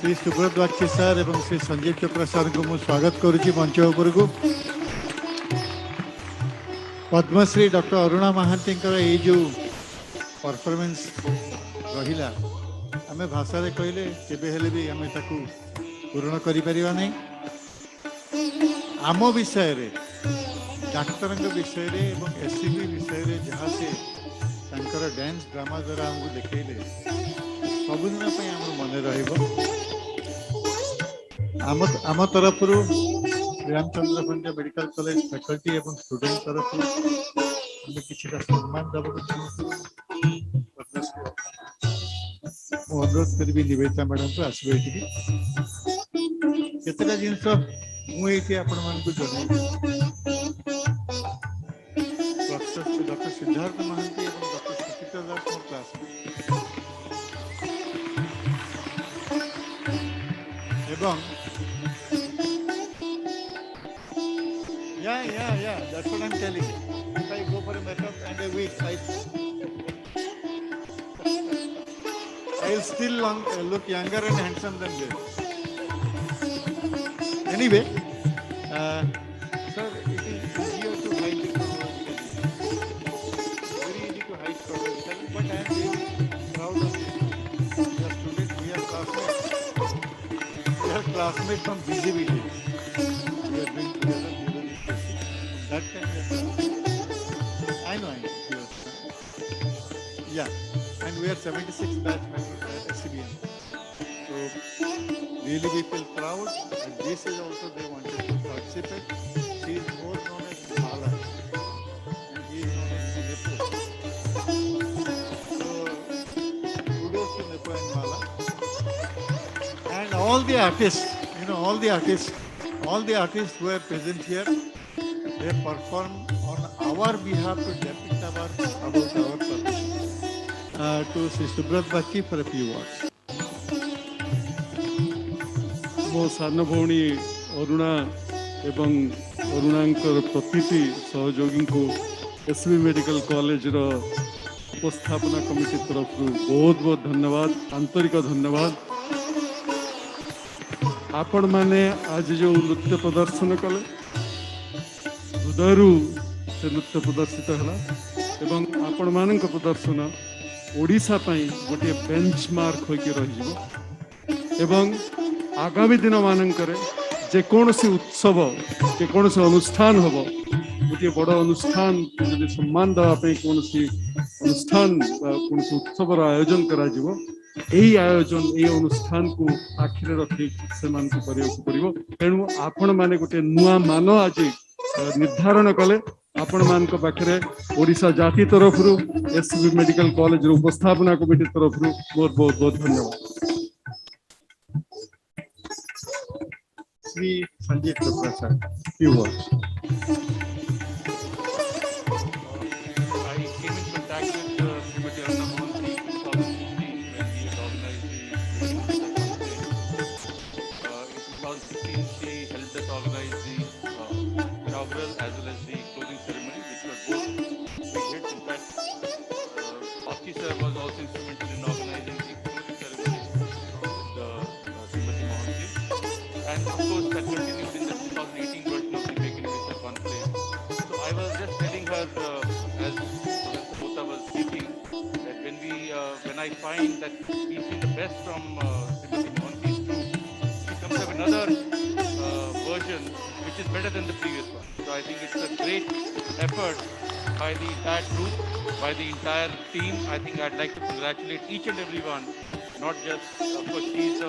श्री सुब्रत बागची सर एवं श्री संजीव चोपड़ा सर को मु स्वागत करुच्ची मंच उपर को। पद्मश्री डॉक्टर अरुणा महांती ये जो परफॉर्मेंस रहिला आमे भाषा रे कहले केबे हेले भी आमे ताकू पूर्ण करि परिबा नै। आम विषय रे डाक्तरंग विषय रे एवं एससीबी विषय रे जहाँ से तांकर डांस ड्रामा द्वारा हमको देखेले सबुदिन आम मन रहिबो। आम तरफ Ramchandra Pandya medical college faculty एवं स्टूडेंट तरफ किसी सम्मान देवा अनुरोध करी निवेदिता मैडम को आसवे केतटा जिनस मुझे आपण मानक जन डॉक्टर सिद्धार्थ महांती एवं डॉक्टर सुचित्रा दास मो क्लास एवं yeah, that's what I'm telling you. If I go for a makeup and a wig, I'll still look younger and handsome than this. Anyway, sir, it is easier to hide it chronologically. Very easy to hide chronologically, but I am really proud of you. We are students, we are classmates. We are classmates from Jubilee. We are doing together. That I know. Yeah, and we are 76 batch members at SCB. So really we feel proud, and this is also they wanted to participate. She is more known as Mala, and he is known as Nepo. So kudos to Nepo and Mala, and all the artists. All the artists who are present here. They perform on our behalf to depict about our profession. To Sri Subrat Bakshi for a few words. मो सान भौणी अरुणा एवं अरुणांकर प्रतिटी सहयोगी को SCB medical college रो उपस्थापना committee तरफ बहुत बहुत धन्यवाद, आंतरिक धन्यवाद। आपण माने आज जो नृत्य प्रदर्शन कले हृदय से नृत्य प्रदर्शित है एवं आपण मान प्रदर्शन ओडिशा पई गोटे बेंचमार्क होके रही एवं आगामी दिन मानकर जेकोसी उत्सव जेकोसी अनुष्ठान हम गोटे बड़ अनुष्ठान सम्मान देवाई कौन ଅନୁଷ୍ଠାନ ବା କୌଣସି ଉତ୍ସବର ଆୟୋଜନ କରାଯିବ ଏହି ଆୟୋଜନ ଏହି ଅନୁଷ୍ଠାନକୁ ଆଖିରେ ରଖି ସେମାନଙ୍କୁ କରିବାକୁ ପଡ଼ିବ। ତେଣୁ ଆପଣମାନେ ଗୋଟେ ନୂଆ ମାନ ଆଜି ନିର୍ଦ୍ଧାରଣ କଲେ। ଆପଣମାନଙ୍କ ପାଖରେ ଓଡ଼ିଶା ଜାତି ତରଫରୁ SCB ମେଡିକାଲ କଲେଜର ଉପସ୍ଥାପନା କମିଟି ତରଫରୁ ବହୁତ ବହୁତ ବହୁତ ଧନ୍ୟବାଦ। Shri Sanjeev Chopra sir, few words. I came in contact with Srimati Aruna Mohanty in 2015 when we had organized the in 2016 she helped us organize the inaugural as well as the closing ceremony, which were both big hits. In fact, Bakshi sir was also instrumental in organizing the closing ceremony with Srimati Mohanty. And of course, that continued in the 2018 version of the Make in Odisha conclave. So I was just telling her, as Professor Bhota was speaking, that when I find that we see the best from Srimati Mohanty's group, she comes up with another version which is better than the previous one. So I think it's a great effort by the entire group, by the entire team. I think I'd like to congratulate each and every one, not just, of course, she's a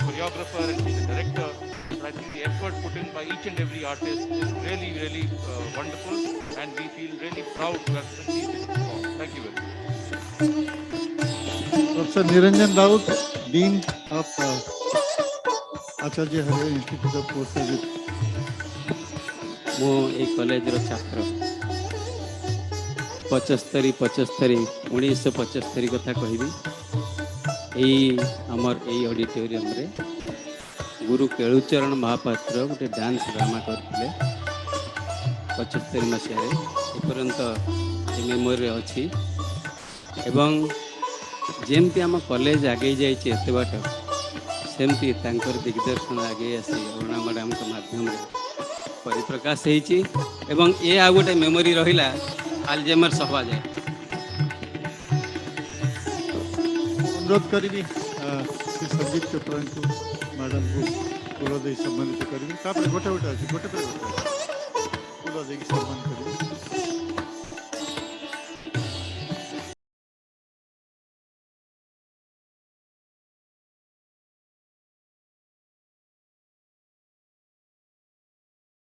choreographer and she's a director, but I think the effort put in by each and every artist is really, really wonderful, and we feel really proud to have achieved this performance. Thank you very much. Professor Niranjan Raut, Dean of Acharya Hare Institute of Postgraduate. मो ए college रो छात्र 1975 कथा कहबी यही आमर यही auditorium रे गुरु केलुचरण महापात्र गोटे dance drama करते 75 मसीह एपर्यंत मेमोरी अच्छी एवं जेमती आम कॉलेज आगे जाए एत बाट सेमती दिग्दर्शन आगे आसी अरुणा मैडम माध्यम परिप्रकाश होती एवं ये आ गोटे मेमोरी रहिला आलजेमर सभा जाए अनुरोध करी श्री संजीव चोप्रा को मैडम को फूल दे सम्मानित करी गोटे गोटे अच्छी गोटे फूल दे सम्मान करी।